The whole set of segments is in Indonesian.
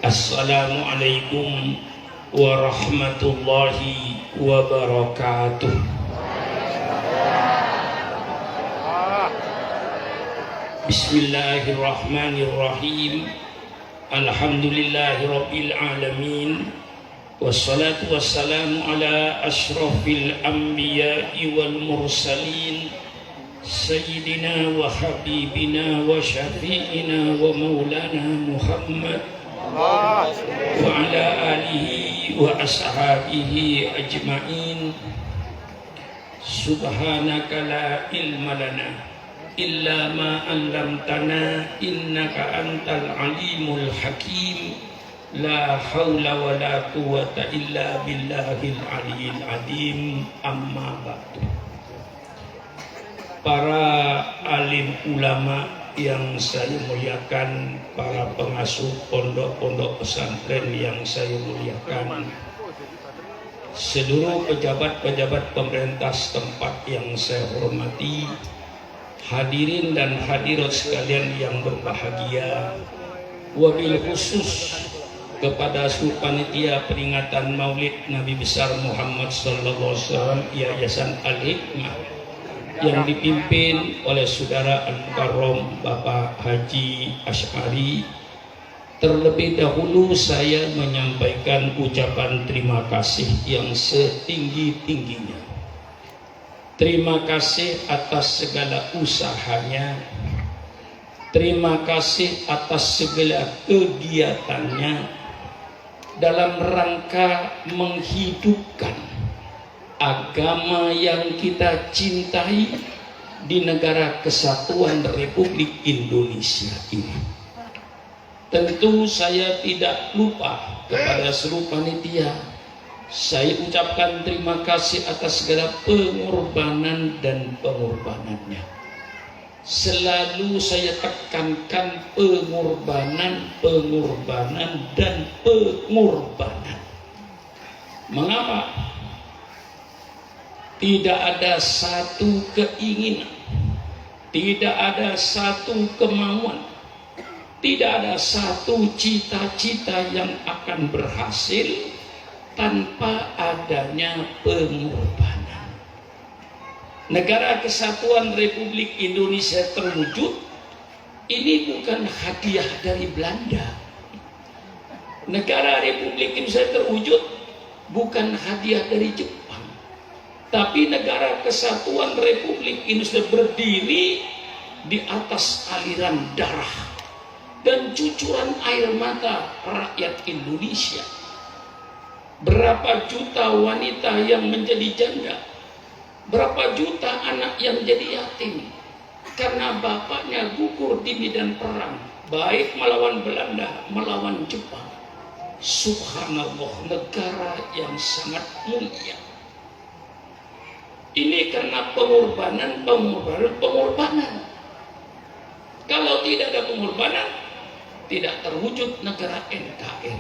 Assalamualaikum warahmatullahi wabarakatuh. Bismillahirrahmanirrahim. Alhamdulillahirabbil alamin. Wassalatu wassalamu ala asyrafil anbiya'i wal mursalin sayyidina wa habibina wa syafi'ina wa maulana Muhammad wa ala alihi wa ashabihi ajma'in. Subhanaka la ilma lana illa ma 'allamtana innaka antal alimul hakim. La haula wa la quwwata illa billahil aliyil azim. Amma ba'du. Para alim ulama yang saya muliakan, para pengasuh pondok-pondok pesantren yang saya muliakan, seluruh pejabat-pejabat pemerintah setempat yang saya hormati, hadirin dan hadirat sekalian yang berbahagia, wabil khusus kepada seluruh panitia peringatan Maulid Nabi besar Muhammad sallallahu alaihi wasallam Yayasan Al-Hikmah yang dipimpin oleh Saudara Al-Mukarram Bapak Haji Asy'ari. Terlebih dahulu saya menyampaikan ucapan terima kasih yang setinggi-tingginya. Terima kasih atas segala usahanya. Terima kasih atas segala kegiatannya dalam rangka menghidupkan agama yang kita cintai di negara kesatuan Republik Indonesia ini. Tentu saya tidak lupa kepada seluruh panitia. Saya ucapkan terima kasih atas segala pengorbanan dan pengorbanannya. Selalu saya tekankan pengorbanan, pengorbanan, dan pengorbanan. Mengapa? Tidak ada satu keinginan, tidak ada satu kemauan, tidak ada satu cita-cita yang akan berhasil tanpa adanya pengorbanan. Negara Kesatuan Republik Indonesia terwujud ini bukan hadiah dari Belanda. Negara Republik Indonesia terwujud bukan hadiah dari Jepang. Tapi negara Kesatuan Republik Indonesia berdiri di atas aliran darah dan cucuran air mata rakyat Indonesia. Berapa juta wanita yang menjadi janda, berapa juta anak yang jadi yatim karena bapaknya gugur di medan perang, baik melawan Belanda, melawan Jepang. Subhanallah, negara yang sangat mulia. Ini karena pengorbanan. Kalau tidak ada pengorbanan, tidak terwujud negara NKRI.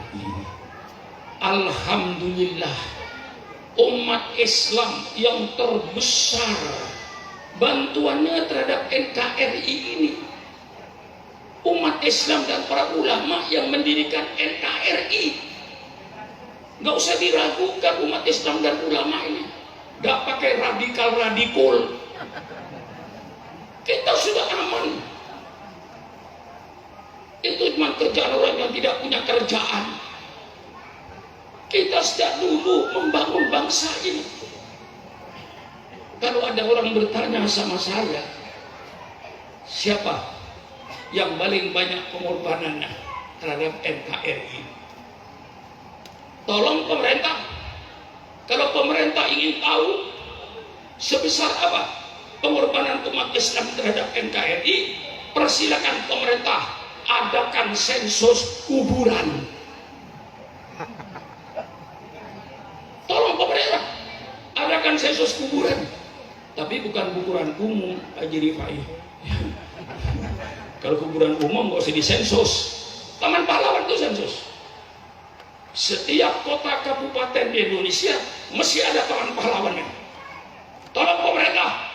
Alhamdulillah, umat Islam yang terbesar bantuannya terhadap NKRI ini. Umat Islam dan para ulama yang mendirikan NKRI. Nggak usah diragukan umat Islam dan ulama ini. Gak pakai radikal-radikul. Kita sudah aman. Itu cuma kerjaan orang yang tidak punya kerjaan. Kita sejak dulu membangun bangsa ini. Kalau ada orang bertanya sama saya, siapa yang paling banyak pengorbanannya terhadap NKRI? Tolong pemerintah. Kalau pemerintah ingin tahu sebesar apa pengorbanan umat Islam terhadap NKRI, persilakan pemerintah adakan sensus kuburan. Tolong pemerintah adakan sensus kuburan, tapi bukan kuburan umum, Haji Rifai. Kalau kuburan umum nggak usah disensus. Taman Pahlawan itu sensus. Setiap kota kabupaten di Indonesia mesti ada taman pahlawannya. Tolong pemerintah,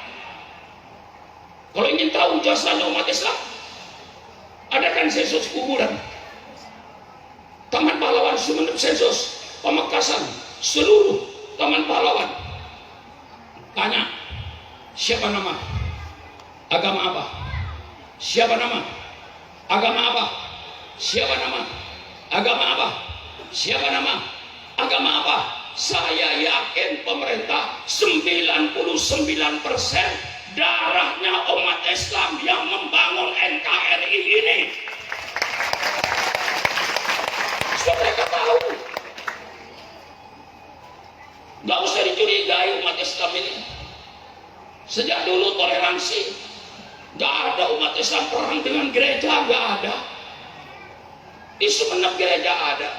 kalau ingin tahu jasanya umat Islam, adakan sensus kuburan. Pahlawan Sumeneb Sensos, Pamekasan, seluruh Taman Pahlawan. Tanya, siapa nama? Agama apa? Siapa nama? Agama apa? Siapa nama? Agama apa? Siapa nama? Agama apa? Saya yakin pemerintah 99% darahnya umat Islam yang membangun NKRI ini. Supaya mereka tahu. Gak usah dicurigai umat Islam ini. Sejak dulu toleransi. Gak ada umat Islam perang dengan gereja, gak ada. Di Sumeneb gereja ada.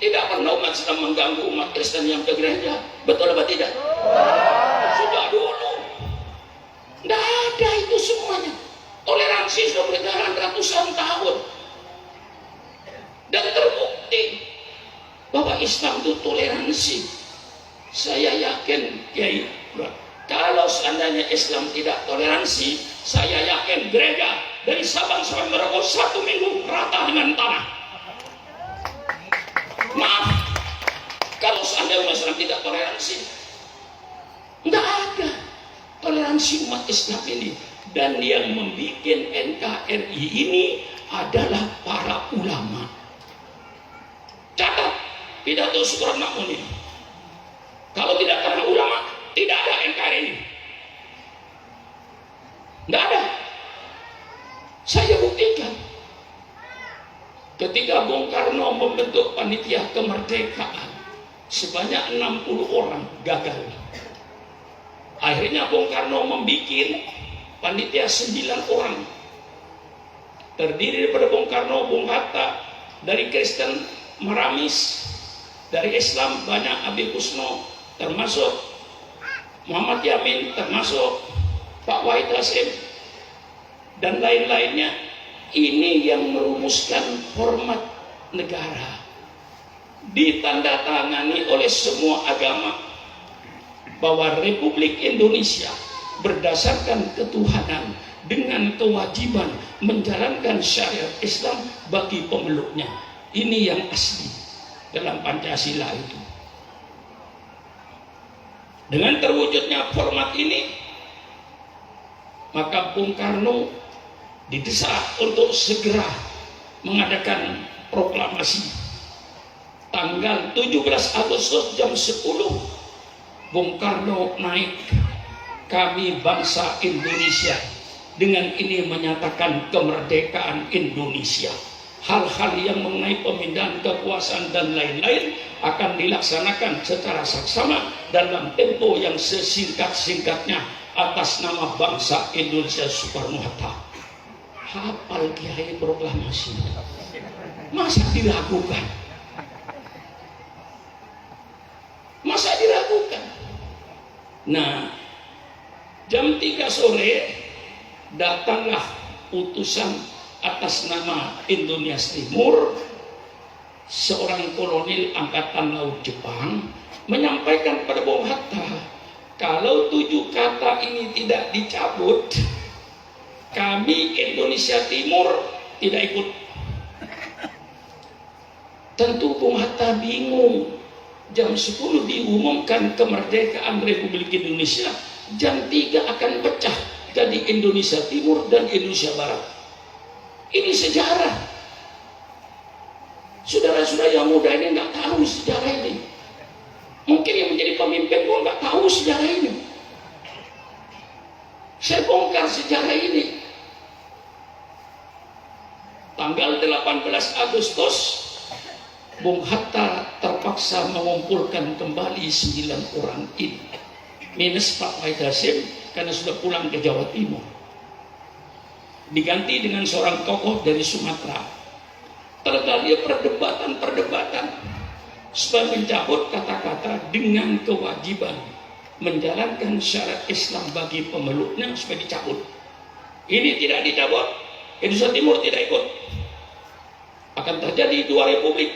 Tidak pernah umat Islam mengganggu umat Kristen yang ke gereja. Betul apa tidak? Sudah dulu. Tidak ada itu semuanya. Toleransi sudah berjalan ratusan tahun. Dan terbukti bahwa Islam itu toleransi. Saya yakin, Kiai, kalau seandainya Islam tidak toleransi, saya yakin gereja dari Sabang sampai Merauke 1 minggu rata dengan tanah. Maaf, kalau seandainya Islam tidak toleransi, tidak ada toleransi umat Islam ini. Dan yang membuat NKRI ini adalah para ulama. Catat pidato Soekarno ini. Kalau tidak karena ulama, tidak ada NKRI ini. Tidak ada. Saya buktikan. Ketika Bung Karno membentuk panitia kemerdekaan, sebanyak 60 orang gagal. Akhirnya Bung Karno membuat panitia 9 orang. Terdiri daripada Bung Karno, Bung Hatta, dari Kristen Maramis, dari Islam banyak Abi Kusno, termasuk Muhammad Yamin, termasuk Pak Wahid Hasim, dan lain-lainnya. Ini yang merumuskan format negara, ditandatangani oleh semua agama, bahwa Republik Indonesia berdasarkan ketuhanan dengan kewajiban menjalankan syariat Islam bagi pemeluknya. Ini yang asli dalam Pancasila itu. Dengan terwujudnya format ini, maka Bung Karno didesak untuk segera mengadakan proklamasi. Tanggal 17 Agustus jam 10, Bung Karno naik, kami bangsa Indonesia, dengan ini menyatakan kemerdekaan Indonesia. Hal-hal yang mengenai pemindahan kekuasaan dan lain-lain akan dilaksanakan secara saksama dalam tempo yang sesingkat-singkatnya atas nama bangsa Indonesia Soekarno-Hatta. Hafal Kiai proklamasi. Masa diragukan? Masa diragukan? Nah, jam 3 sore datanglah utusan atas nama Indonesia Timur, seorang kolonel Angkatan Laut Jepang menyampaikan pada Bung Hatta, kalau 7 kata ini tidak dicabut, kami Indonesia Timur tidak ikut. Tentu Bung Hatta bingung. Jam 10 diumumkan kemerdekaan Republik Indonesia, jam 3 akan pecah jadi Indonesia Timur dan Indonesia Barat. Ini sejarah. Saudara-saudara yang muda ini nggak tahu sejarah ini. Mungkin yang menjadi pemimpin pun nggak tahu sejarah ini. Saya bongkar sejarah ini. Tanggal 18 Agustus, Bung Hatta terpaksa mengumpulkan kembali 9 orang ini, minus Pak Wahid Hasim karena sudah pulang ke Jawa Timur, diganti dengan seorang tokoh dari Sumatera. Terjadi perdebatan supaya mencabut kata-kata dengan kewajiban menjalankan syariat Islam bagi pemeluknya supaya dicabut. Ini tidak dicabut, Indonesia Timur tidak ikut. Akan terjadi 2 republik,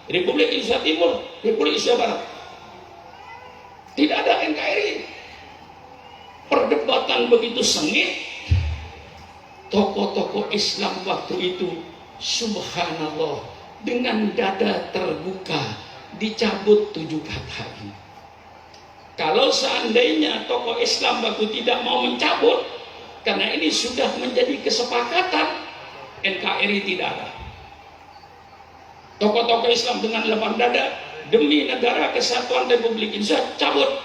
Republik Indonesia Timur, Republik Indonesia Barat. Tidak ada NKRI. Perdebatan begitu sengit. Tokoh-tokoh Islam waktu itu, subhanallah, dengan dada terbuka dicabut 7 kata ini. Kalau seandainya tokoh Islam baku tidak mau mencabut, karena ini sudah menjadi kesepakatan, NKRI tidak ada. Tokoh-tokoh Islam dengan lapang dada demi negara kesatuan Republik Indonesia cabut.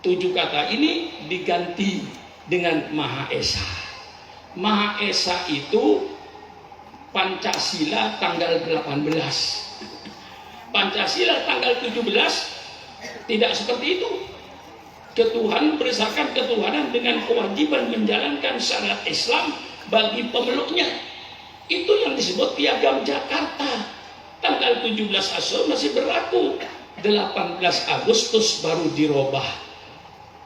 7 kata ini diganti dengan Maha Esa. Maha Esa itu Pancasila tanggal 18. Pancasila tanggal 17 tidak seperti itu. Ketuhanan berdasarkan ketuhanan dengan kewajiban menjalankan syariat Islam bagi pemeluknya. Itu yang disebut Piagam Jakarta. Tanggal 17 Agustus masih berlaku. 18 Agustus baru dirubah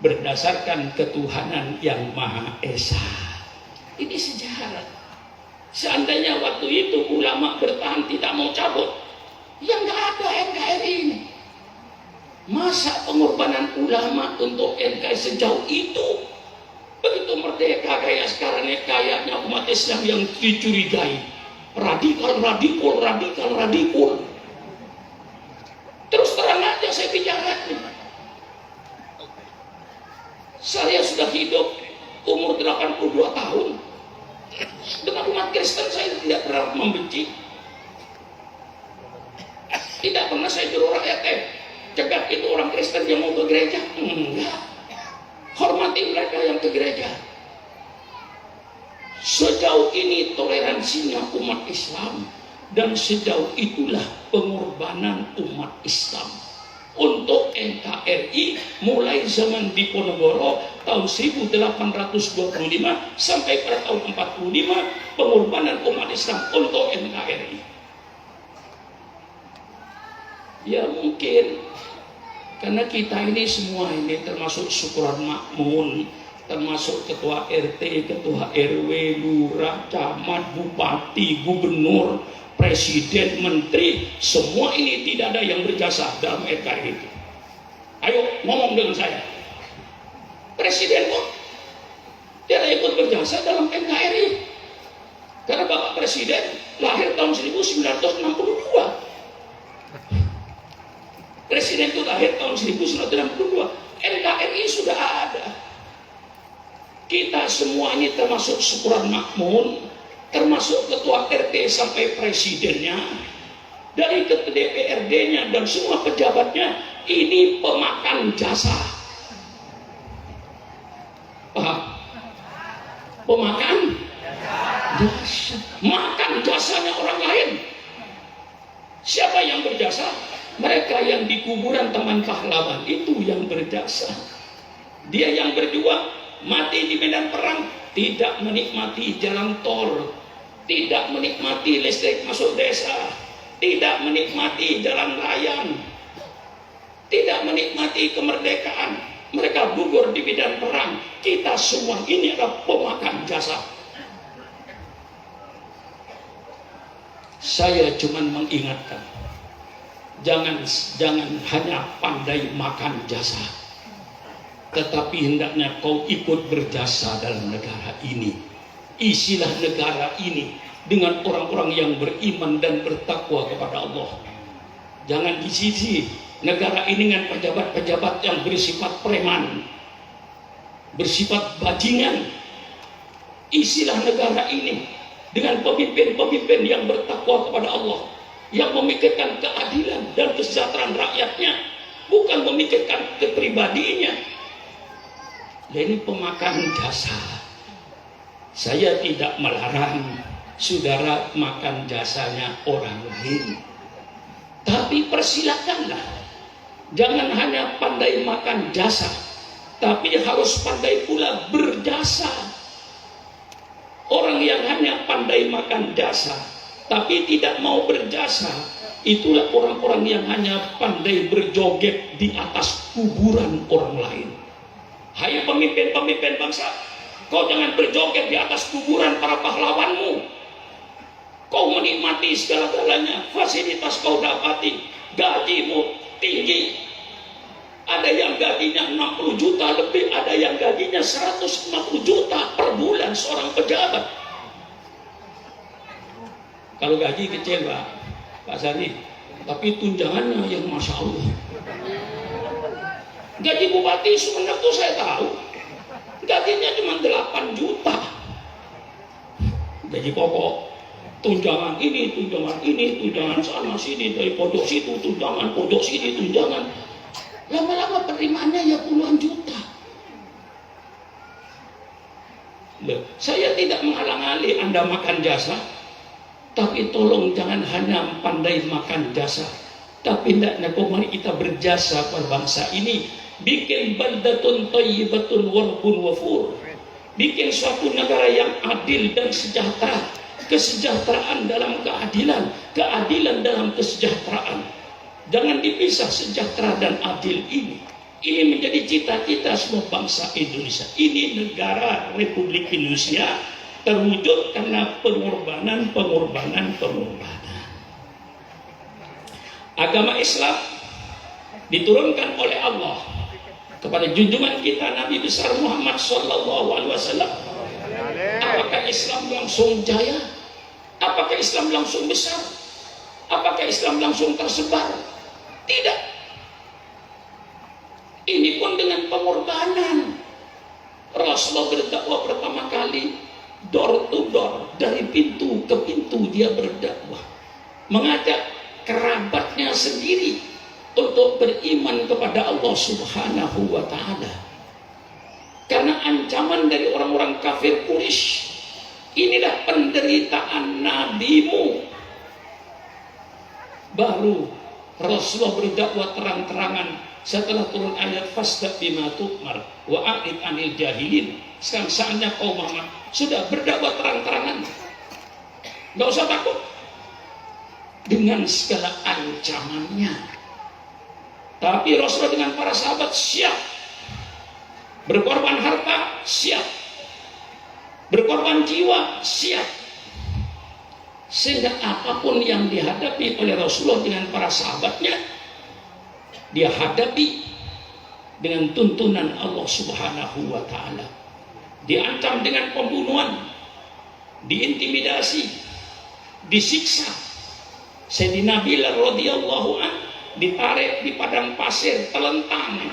berdasarkan ketuhanan yang Maha Esa. Ini sejarah. Seandainya waktu itu ulama bertahan tidak mau cabut, ya nggak ada NKRI ini. Masa pengorbanan ulama untuk NKRI sejauh itu? Begitu merdeka kayak sekarang ini, kayaknya umat Islam yang dicurigai radikal. Terus terang aja saya bicara nih. Saya sudah hidup umur 82 tahun. Dengan umat Kristen saya tidak pernah membenci. Tidak pernah saya juru rakyat cegat itu orang Kristen yang mau ke gereja. Enggak. Hormati mereka yang ke gereja. Sejauh ini toleransinya umat Islam, dan sejauh itulah pengorbanan umat Islam untuk NKRI mulai zaman Diponegoro tahun 1825 sampai pada tahun 45, pengorbanan umat Islam untuk NKRI. Ya mungkin karena kita ini semua ini termasuk Syukuran Makmun, termasuk ketua RT, ketua RW, lurah, camat, bupati, gubernur, presiden, menteri, semua ini tidak ada yang berjasa dalam NKRI itu. Ayo ngomong dengan saya. Presiden kok tidak ikut berjasa dalam NKRI. Karena Bapak Presiden lahir tahun 1962. Presiden itu lahir tahun 1962. NKRI sudah ada. Kita semua ini termasuk Syukuran Makmun, termasuk ketua RT sampai presidennya, dari ketua DPRD-nya dan semua pejabatnya, ini pemakan jasa. Paham? Pemakan jasa. Makan jasanya orang lain. Siapa yang berjasa? Mereka yang di kuburan Taman Pahlawan itu yang berjasa. Dia yang berjuang, mati di medan perang, tidak menikmati jalan tol, tidak menikmati listrik masuk desa, tidak menikmati jalan layang, tidak menikmati kemerdekaan. Mereka gugur di medan perang. Kita semua ini adalah pemakan jasa. Saya cuma mengingatkan, jangan hanya pandai makan jasa, tetapi hendaknya kau ikut berjasa dalam negara ini. Isilah negara ini dengan orang-orang yang beriman dan bertakwa kepada Allah. Jangan diisi negara ini dengan pejabat-pejabat yang bersifat preman, bersifat bajingan. Isilah negara ini dengan pemimpin-pemimpin yang bertakwa kepada Allah, yang memikirkan keadilan dan kesejahteraan rakyatnya, bukan memikirkan kepribadiannya. Dan ini pemakan jasa. Saya tidak melarang saudara makan jasanya orang lain, tapi persilakanlah. Jangan hanya pandai makan jasa, tapi harus pandai pula berjasa. Orang yang hanya pandai makan jasa tapi tidak mau berjasa, itulah orang-orang yang hanya pandai berjoget di atas kuburan orang lain. Hai pemimpin-pemimpin bangsa, kau jangan berjoget di atas kuburan para pahlawanmu. Kau menikmati segala-galanya, fasilitas kau dapati, gajimu tinggi. Ada yang gajinya 60 juta lebih, ada yang gajinya 150 juta per bulan seorang pejabat. Kalau gaji kecil Pak Sari, tapi tunjangannya yang Masya Allah. Gaji Bupati Sumeneb tuh saya tahu, gajinya cuma 8 juta. Gaji pokok, tunjangan ini, tunjangan sana sini, dari pojok situ tunjangan, pojok sini tunjangan. Lama-lama penerimaannya ya puluhan juta. Loh, saya tidak menghalang-hali Anda makan jasa, tapi tolong jangan hanya pandai makan jasa, tapi hendaknya mari kita berjasa pada bangsa ini, bikin baldatun thayyibatun warbun wafur, bikin suatu negara yang adil dan sejahtera, kesejahteraan dalam keadilan, keadilan dalam kesejahteraan. Jangan dipisah sejahtera dan adil ini. Ini menjadi cita-cita semua bangsa Indonesia. Ini negara Republik Indonesia terwujud karena pengorbanan. Agama Islam diturunkan oleh Allah kepada junjungan kita Nabi besar Muhammad SAW. Apakah Islam langsung jaya? Apakah Islam langsung besar? Apakah Islam langsung tersebar? Tidak. Ini pun dengan pengorbanan. Rasulullah berdakwah pertama kali door to door, dari pintu ke pintu dia berdakwah, mengajak kerabatnya sendiri untuk beriman kepada Allah Subhanahu wa Ta'ala. Karena ancaman dari orang-orang kafir Quraisy, inilah penderitaan nabimu. Baru Rasulullah berdakwah terang-terangan setelah turun ayat fasda bima tu'mar wa a'rid anil jahilin. Sekarang saatnya kaum Muhammad sudah berdakwah terang-terangan, nggak usah takut dengan segala ancamannya. Tapi Rasulullah dengan para sahabat siap berkorban harta, siap berkorban jiwa, siap. Sehingga apapun yang dihadapi oleh Rasulullah dengan para sahabatnya, dia hadapi dengan tuntunan Allah Subhanahu wa Ta'ala. Diancam dengan pembunuhan, diintimidasi, disiksa. Sayyidina Bilal radhiyallahu an ditarik di padang pasir, telentang,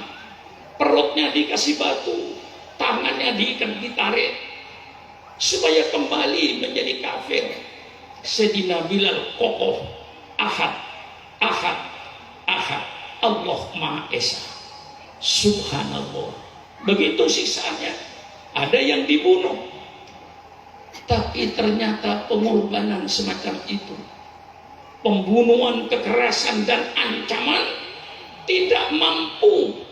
perutnya dikasih batu, tangannya ditarik supaya kembali menjadi kafir. Sayyidina Bilal kokoh, ahad, ahad, ahad, Allah Maha Esa. Subhanallah. Begitu siksaannya. Ada yang dibunuh, tapi ternyata pengorbanan semacam itu, pembunuhan, kekerasan dan ancaman tidak mampu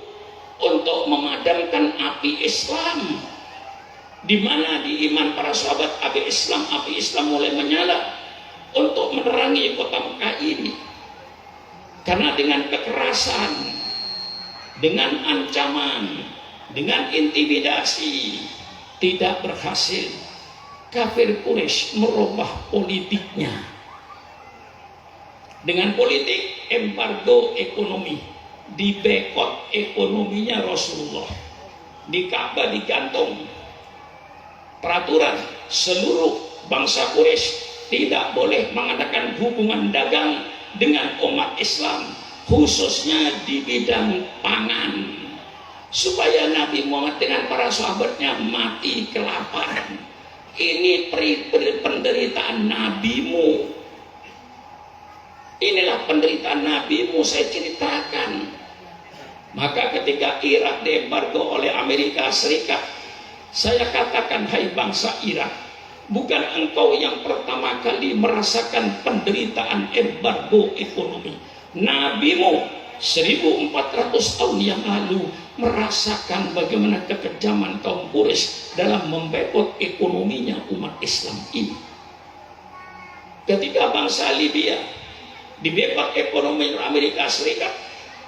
untuk memadamkan api Islam. Di mana di iman para sahabat api Islam mulai menyala untuk menerangi kota Mekah ini. Karena dengan kekerasan, dengan ancaman, dengan intimidasi tidak berhasil, kafir Quraisy merubah politiknya. Dengan politik embargo ekonomi, dibekot ekonominya Rasulullah. Di Ka'bah digantung peraturan seluruh bangsa Quraisy tidak boleh mengadakan hubungan dagang dengan umat Islam, khususnya di bidang pangan, supaya Nabi Muhammad dengan para sahabatnya mati kelaparan. Ini penderitaan nabimu. Inilah penderitaan nabimu, saya ceritakan. Maka ketika Irak diembargo oleh Amerika Serikat, saya katakan, hai bangsa Irak, bukan engkau yang pertama kali merasakan penderitaan embargo ekonomi. Nabimu 1400 tahun yang lalu merasakan bagaimana kekejaman kaum Quraisy dalam membekot ekonominya umat Islam ini. Ketika bangsa Libya dibekot ekonomi Amerika Serikat,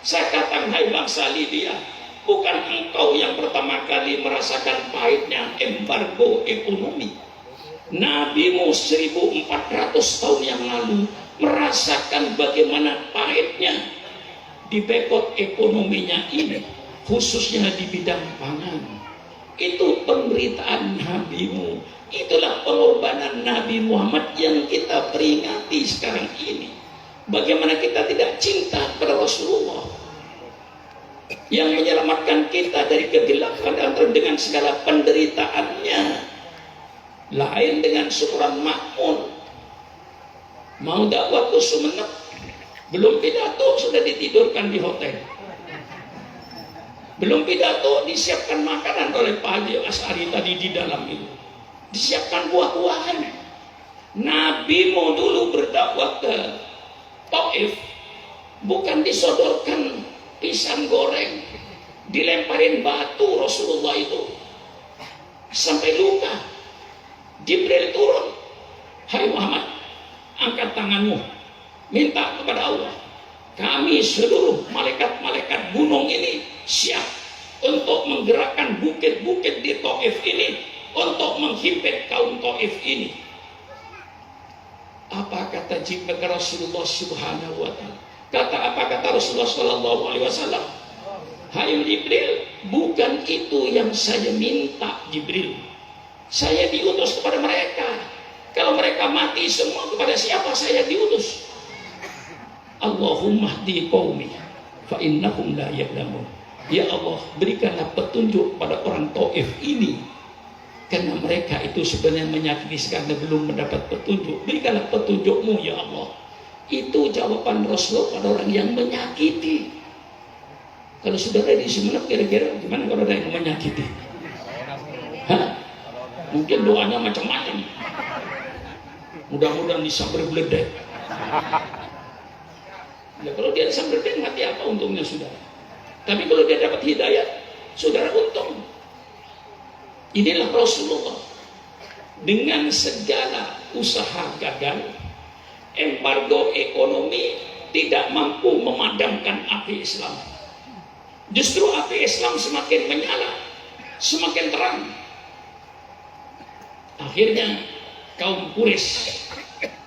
saya katakan, hai bangsa Libya, bukan engkau yang pertama kali merasakan pahitnya embargo ekonomi. Nabimu 1400 tahun yang lalu merasakan bagaimana pahitnya dibekot ekonominya ini, khususnya di bidang pangan. Itu penderitaan nabimu. Itulah pengorbanan Nabi Muhammad yang kita peringati sekarang ini. Bagaimana kita tidak cinta kepada Rasulullah yang menyelamatkan kita dari kegelapan dengan segala penderitaannya. Lain dengan syukuran makmun. Mau dakwah ke Sumenep, belum pidato sudah ditidurkan di hotel. Belum pidato disiapkan makanan oleh Pak Haji Asy'ari tadi di dalam itu. Disiapkan buah-buahan. Nabi mau dulu berdakwah ke Taif, bukan disodorkan pisang goreng, dilemparin batu Rasulullah itu sampai luka. Jibril turun, hai Muhammad, angkat tanganmu, minta kepada Allah. Kami seluruh malaikat-malaikat gunung ini siap untuk menggerakkan bukit-bukit di Taif ini untuk menghimpit kaum Taif ini. Apa kata Jibril ke Rasulullah Subhanahu wa ta'ala? Apa kata Rasulullah Sallallahu Alaihi Wasallam? Hai Jibril, bukan itu yang saya minta Jibril. Saya diutus kepada mereka. Kalau mereka mati semua, kepada siapa saya diutus? Allahumma hdi qaumi fa innahum la ya'lamun. Ya Allah, berikanlah petunjuk pada orang Taif ini, karena mereka itu sebenarnya menyakiti karena belum mendapat petunjuk. Berikanlah petunjukmu ya Allah. Itu jawaban Rasulullah pada orang yang menyakiti. Kalau saudara di Sumenep kira-kira gimana kalau ada yang menyakiti? Hah? Mungkin doanya macam-macam. Mudah-mudahan disambar beledek. Ya, kalau dia disambar beledek mati apa untungnya saudara? Tapi kalau dia dapat hidayah, saudara untung. Inilah Rasulullah. Dengan segala usaha gagal, embargo ekonomi tidak mampu memadamkan api Islam. Justru api Islam semakin menyala, semakin terang. Akhirnya kaum Quraisy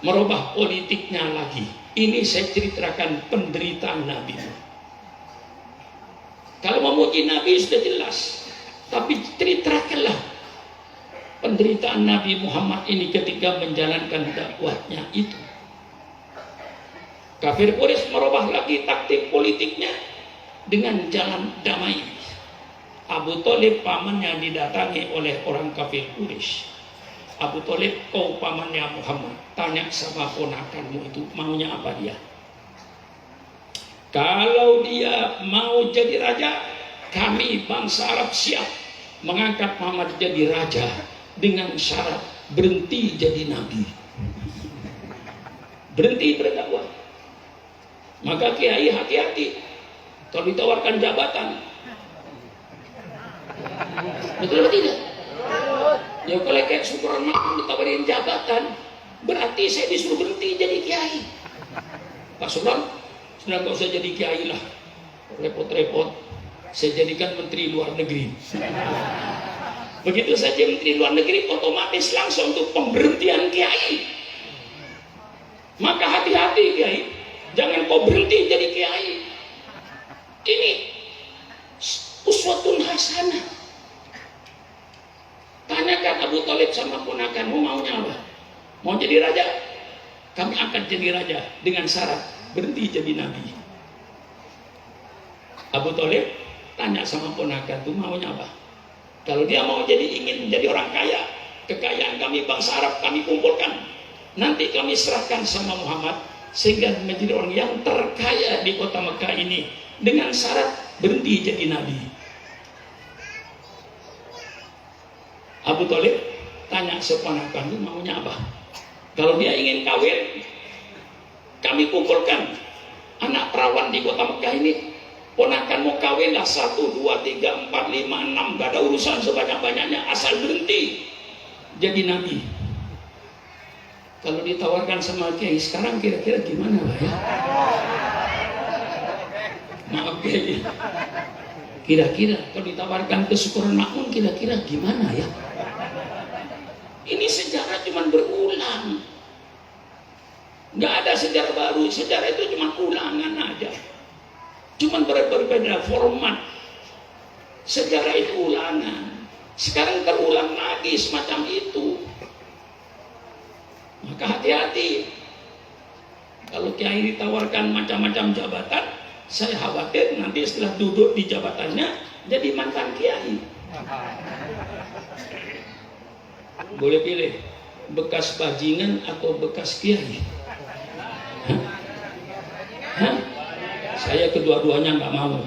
merubah politiknya lagi. Ini saya ceritakan penderitaan Nabi. Kalau memuji Nabi sudah jelas, tapi ceritakanlah penderitaan Nabi Muhammad ini ketika menjalankan dakwahnya itu. Kafir Quraisy merubah lagi taktik politiknya dengan jalan damai. Abu Thalib pamannya didatangi oleh orang kafir Quraisy. Abu Thalib, kau pamannya Muhammad, tanya sama ponakanmu itu maunya apa dia? Kalau dia mau jadi raja, kami bangsa Arab siap mengangkat Muhammad jadi raja dengan syarat berhenti jadi nabi, berhenti berdakwah. Maka kiai hati-hati kalau ditawarkan jabatan. Betul atau tidak? Ya kalau kayak syukuran makmum ditawarin jabatan, berarti saya disuruh berhenti jadi kiai. Pak Sultan, sudah nggak usah jadi kiai lah, repot-repot. Saya jadikan menteri luar negeri. Begitu saja menteri luar negeri, otomatis langsung untuk pemberhentian kiai. Maka hati-hati kiai, jangan kau berhenti jadi kiai. Ini uswatun hasanah. Tanyakan Abu Thalib sama ponakanmu maunya apa? Mau jadi raja? Kami akan jadi raja dengan syarat berhenti jadi nabi. Abu Thalib tanya sama ponakan itu maunya apa? Kalau dia mau ingin menjadi orang kaya, kekayaan kami bangsa Arab kami kumpulkan, nanti kami serahkan sama Muhammad sehingga menjadi orang yang terkaya di kota Mekah ini dengan syarat berhenti jadi nabi. Abu Thalib tanya seponakan itu maunya apa? Kalau dia ingin kawin, kami kumpulkan anak perawan di kota Mekah ini. Ponakan mau kawin lah 1, 2, 3, 4, 5, 6, gak ada urusan sebanyak-banyaknya, asal berhenti jadi nabi. Kalau ditawarkan sama kiai sekarang kira-kira gimana Pak ya? Maaf kiai, kira-kira kalau ditawarkan kesyukuran makmum kira-kira gimana ya? Ini sejarah cuma berulang, nggak ada sejarah baru. Sejarah itu cuma ulangan aja, cuma berbeda format. Sejarah itu ulangan. Sekarang terulang lagi semacam itu. Maka hati-hati. Kalau kiai ditawarkan macam-macam jabatan, saya khawatir nanti setelah duduk di jabatannya jadi mantan kiai. Boleh pilih bekas bajingan atau bekas kiai. Hah? Saya kedua-duanya nggak mau.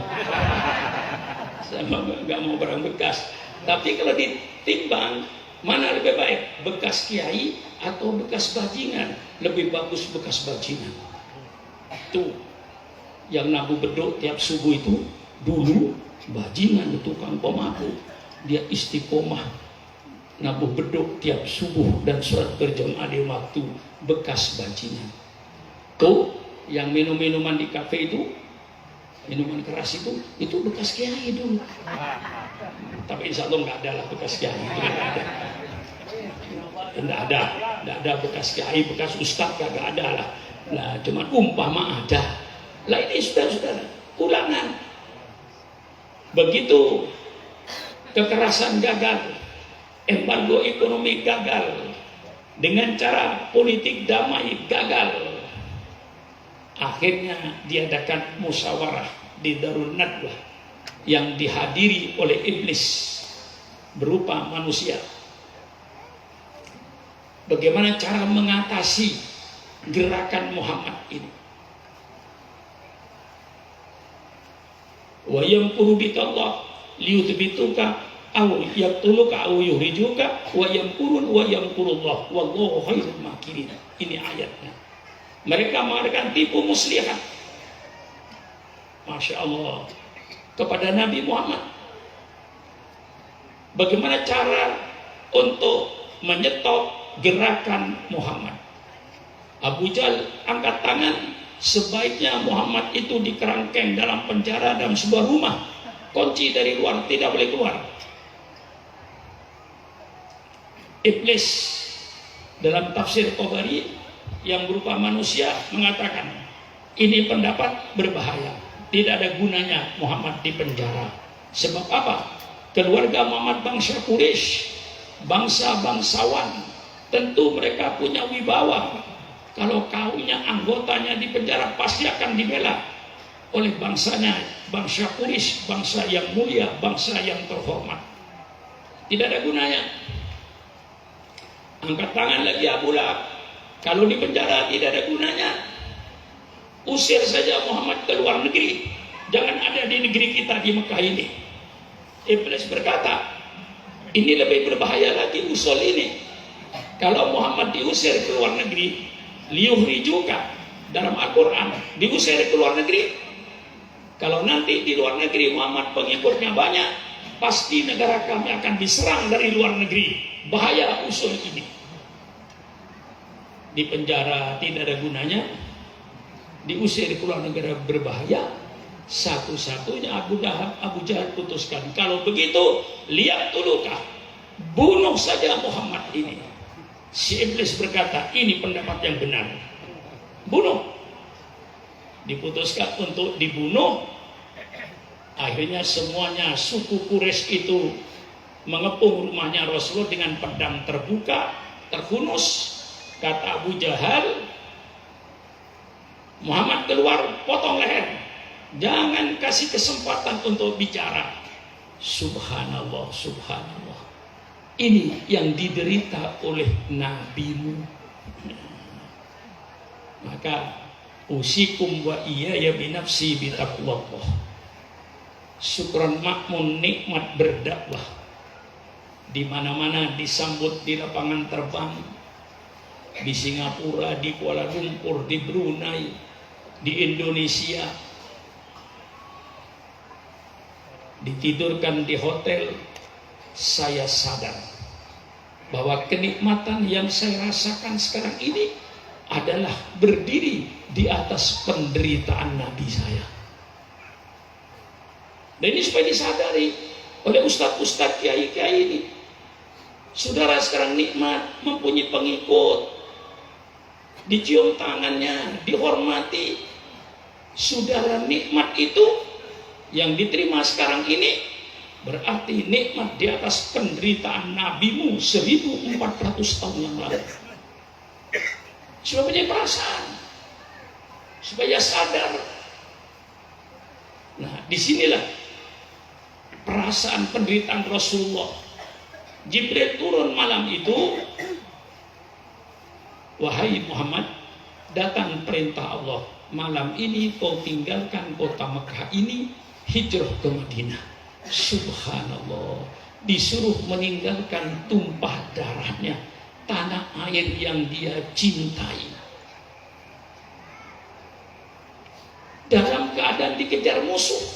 Saya nggak mau barang bekas. Tapi kalau ditimbang, mana lebih baik, bekas kiai atau bekas bajingan? Lebih bagus bekas bajingan. Tuh, yang nabu beduk tiap subuh itu dulu bajingan, tukang pemabuk. Dia istiqomah nabuh beduk tiap subuh dan sholat berjamaah di waktu, bekas bajingan. Tuh, yang minum-minuman di kafe itu, minuman keras itu bekas kiai dulu. Tapi insya Allah nggak ada lah bekas kiai itu, nggak ada bekas kiai, bekas ustadz nggak ada lah. Nah, cuma umpama ada. Lah ini saudara-saudara, ulangan. Begitu kekerasan gagal, embargo ekonomi gagal, dengan cara politik damai gagal. Akhirnya diadakan musyawarah di Darun Nadwah yang dihadiri oleh iblis berupa manusia. Bagaimana cara mengatasi gerakan Muhammad ini? Wa yamkuru bikallah liyuthbituka aw yaqtuluka aw yuhrijuka wa yamkurun wa yamkurullah wallahu khairul makirin. Ini ayatnya. Mereka mengadakan tipu muslihat, Masya Allah, kepada Nabi Muhammad. Bagaimana cara untuk menyetop gerakan Muhammad? Abu Jahal angkat tangan, sebaiknya Muhammad itu dikerangkeng dalam penjara dalam sebuah rumah, kunci dari luar, tidak boleh keluar. Iblis dalam tafsir Tabari yang berupa manusia mengatakan, ini pendapat berbahaya, tidak ada gunanya Muhammad di penjara. Sebab apa? Keluarga Muhammad bangsa Quraisy, bangsa-bangsawan, tentu mereka punya wibawa. Kalau kaumnya, anggotanya di penjara, pasti akan dibela oleh bangsanya, bangsa Quraisy, bangsa yang mulia, bangsa yang terhormat. Tidak ada gunanya. Angkat tangan lagi Abu Lahab. Kalau di penjara tidak ada gunanya, usir saja Muhammad ke luar negeri. Jangan ada di negeri kita di Mekah ini. Iblis berkata, ini lebih berbahaya lagi usul ini. Kalau Muhammad diusir ke luar negeri, liyuhrijuka dalam Al-Quran, diusir ke luar negeri. Kalau nanti di luar negeri Muhammad pengikutnya banyak, pasti negara kami akan diserang dari luar negeri. Bahaya usul ini. Di penjara tidak ada gunanya, diusir ke luar negara berbahaya. Satu-satunya Abu Jahal putuskan, kalau begitu lihat tulukah, bunuh saja Muhammad ini. Si iblis berkata, ini pendapat yang benar, bunuh. Diputuskan untuk dibunuh. Akhirnya semuanya suku Quraisy itu mengepung rumahnya Rasulullah dengan pedang terbuka, terhunus. Kata Abu Jahal, Muhammad keluar, potong leher, jangan kasih kesempatan untuk bicara. Subhanallah, subhanallah. Ini yang diderita oleh nabimu. Maka usikum wa iyaya binafsi bitaqwallah. Syukran makmun, nikmat berdakwah. Di mana-mana disambut di lapangan terbang, di Singapura, di Kuala Lumpur, di Brunei, di Indonesia, ditidurkan di hotel. Saya sadar bahwa kenikmatan yang saya rasakan sekarang ini adalah berdiri di atas penderitaan Nabi saya. Dan ini supaya disadari oleh ustadz-ustadz, kiai-kiai ini. Saudara sekarang nikmat, mempunyai pengikut, dicium tangannya, dihormati. Saudara, nikmat itu yang diterima sekarang ini Berarti nikmat di atas penderitaan nabimu 1400 tahun yang lalu. Supaya punya perasaan, supaya sadar. Nah, disinilah perasaan penderitaan Rasulullah. Jibril turun malam itu, wahai Muhammad, datang perintah Allah, malam ini kau tinggalkan kota Mekah ini, hijrah ke Madinah. Subhanallah, disuruh meninggalkan tumpah darahnya, tanah air yang dia cintai, dalam keadaan dikejar musuh.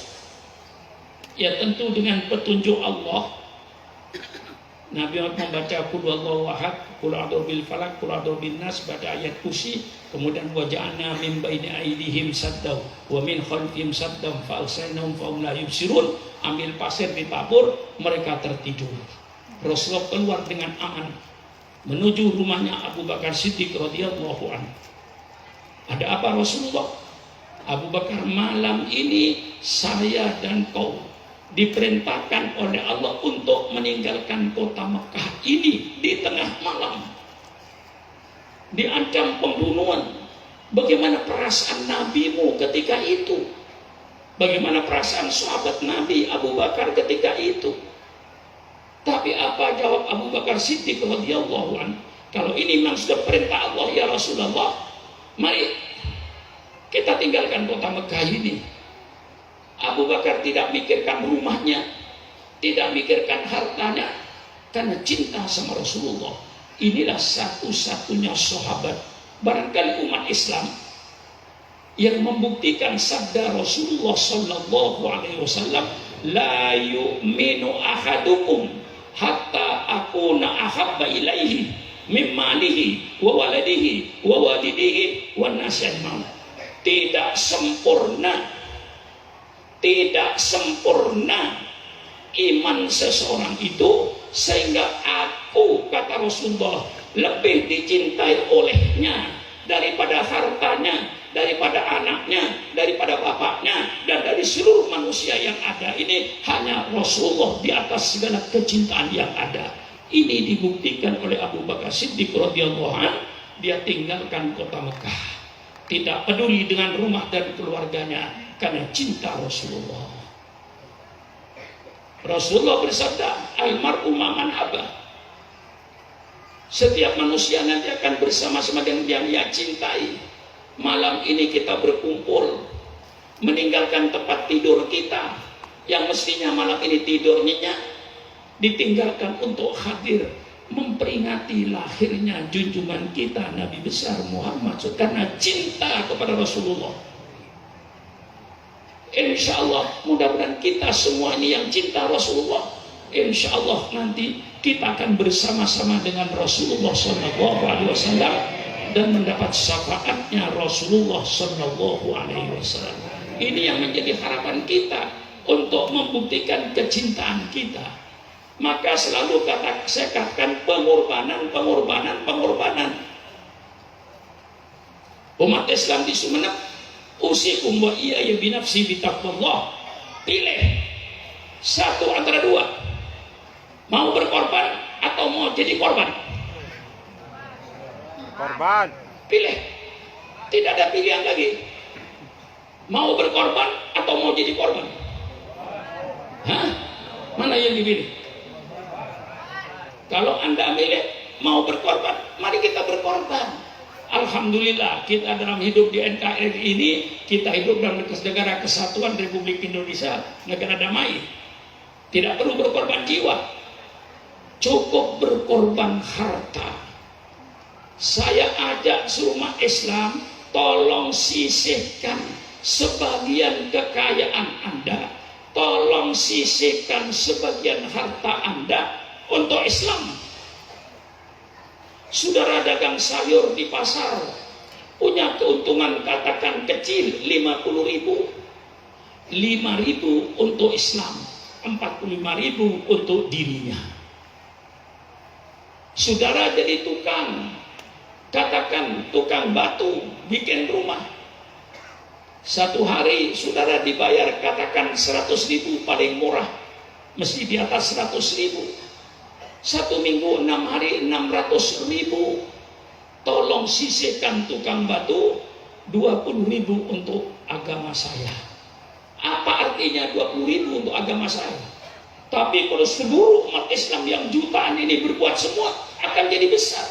Ya tentu dengan petunjuk Allah, Nabi Muhammad membaca qul huwallahu ahad, qul a'udzu bil falaq, qul a'udzu bin nas pada ayat kursi, kemudian waja'alna min baini aydihim saddaw wa min khalfihim saddaw fa arsalnahum fa hum la yubsirun. Ambil pasir ditabur, mereka tertidur. Rasulullah keluar dengan aman menuju rumahnya Abu Bakar Siddiq radhiyallahu anhu. Ada apa Rasulullah? Abu Bakar, malam ini saya dan kau diperintahkan oleh Allah untuk meninggalkan kota Mekah ini di tengah malam, diancam pembunuhan. Bagaimana perasaan nabimu ketika itu? Bagaimana perasaan sahabat Nabi Abu Bakar ketika itu? Tapi apa jawab Abu Bakar Siddiq radhiyallahu anhu? Kalau ini memang sudah perintah Allah ya Rasulullah, mari kita tinggalkan kota Mekah ini. Abu Bakar tidak mikirkan rumahnya, tidak mikirkan hartanya, karena cinta sama Rasulullah. Inilah satu-satunya sahabat, barangkali umat Islam, yang membuktikan sabda Rasulullah sallallahu alaihi wasallam, la yu'minu ahadukum hatta akuna ahabba ilaihi min malihi wa waladihi wa walidihi wan nasi ajmain. Tidak sempurna iman seseorang itu sehingga aku, kata Rasulullah, lebih dicintai olehnya daripada hartanya, daripada anaknya, daripada bapaknya, dan dari seluruh manusia yang ada. Ini hanya Rasulullah di atas segala kecintaan yang ada. Ini dibuktikan oleh Abu Bakar Siddiq radhiyallahu anhu. Dia tinggalkan kota Mekah, tidak peduli dengan rumah dan keluarganya, karena cinta Rasulullah. Rasulullah bersabda, almar'u ma'a man habba. Setiap manusia nanti akan bersama-sama dengan yang dia cintai. Malam ini kita berkumpul, meninggalkan tempat tidur kita yang mestinya malam ini tidur nyenyak, ditinggalkan untuk hadir memperingati lahirnya junjungan kita Nabi besar Muhammad karena cinta kepada Rasulullah. Insya Allah mudah-mudahan kita semua ini yang cinta Rasulullah, insya Allah nanti kita akan bersama-sama dengan Rasulullah SAW dan mendapat syafaatnya Rasulullah SAW. Ini yang menjadi harapan kita untuk membuktikan kecintaan kita. Maka selalu saya katakan pengorbanan. Umat Islam di Sumeneb, usikum wa iyaya binafsi bitaqwallah. Pilih satu antara dua, mau berkorban atau mau jadi korban. Korban. Pilih, tidak ada pilihan lagi. Mau berkorban atau mau jadi korban? Hah? Mana yang dipilih? Kalau Anda milih mau berkorban, mari kita berkorban. Alhamdulillah kita dalam hidup di NKRI ini, kita hidup dalam negara kesatuan Republik Indonesia, negara damai. Tidak perlu berkorban jiwa, cukup berkorban harta. Saya ajak seluruh Islam, tolong sisihkan sebagian kekayaan Anda, tolong sisihkan sebagian harta Anda untuk Islam. Saudara dagang sayur di pasar punya keuntungan katakan kecil 50.000, 5.000 untuk Islam, 45.000 untuk dirinya. Saudara jadi tukang, katakan tukang batu, bikin rumah. Satu hari saudara dibayar katakan 100.000 paling murah, mesti di atas 100.000. 1 minggu 6 hari 600.000. Tolong sisihkan tukang batu 20.000 untuk agama saya. Apa artinya 20.000 untuk agama saya? Tapi kalau seluruh umat Islam yang jutaan ini berbuat semua, akan jadi besar.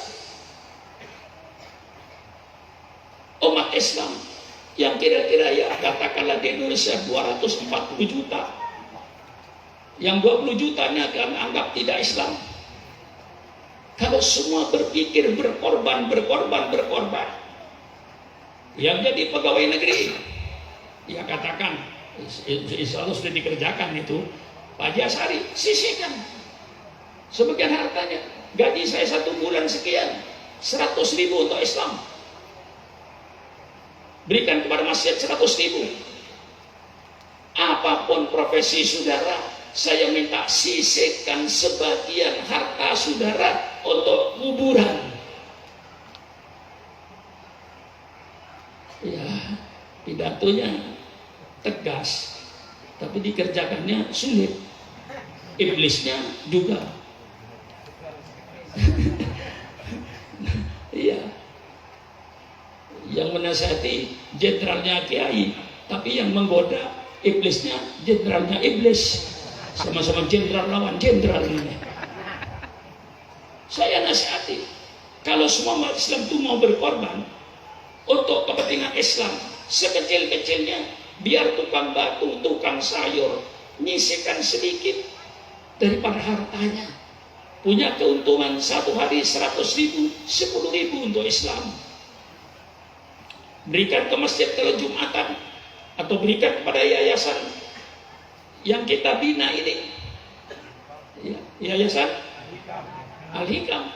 Umat Islam yang kira-kira ya katakanlah di Indonesia 240 juta, yang 20 jutanya akan anggap tidak Islam. Kalau semua berpikir berkorban, yang jadi pegawai negeri, ya katakan, insya Allah sudah dikerjakan itu, Pak Jasari, sisihkan sebagian hartanya. Gaji saya 1 bulan sekian, 100.000 untuk Islam. Berikan kepada masjid 100.000. Apapun profesi saudara, saya minta sisihkan sebagian harta saudara untuk kuburan. Ya, pidatonya tegas, tapi dikerjakannya sulit. Iblisnya juga. Iya. Yang menasihati jenderalnya kiai, tapi yang menggoda iblisnya jenderalnya iblis. Sama-sama jenderal lawan jenderal ini. Saya nasihati, kalau semua umat Islam itu mau berkorban untuk kepentingan Islam, sekecil-kecilnya, biar tukang batu, tukang sayur nyisihkan sedikit daripada hartanya. Punya keuntungan 1 hari 100.000, 10.000 untuk Islam. Berikan ke masjid kalau Jumatan, atau berikan kepada yayasan yang kita bina ini. Ya, yayasan Al-Hikam.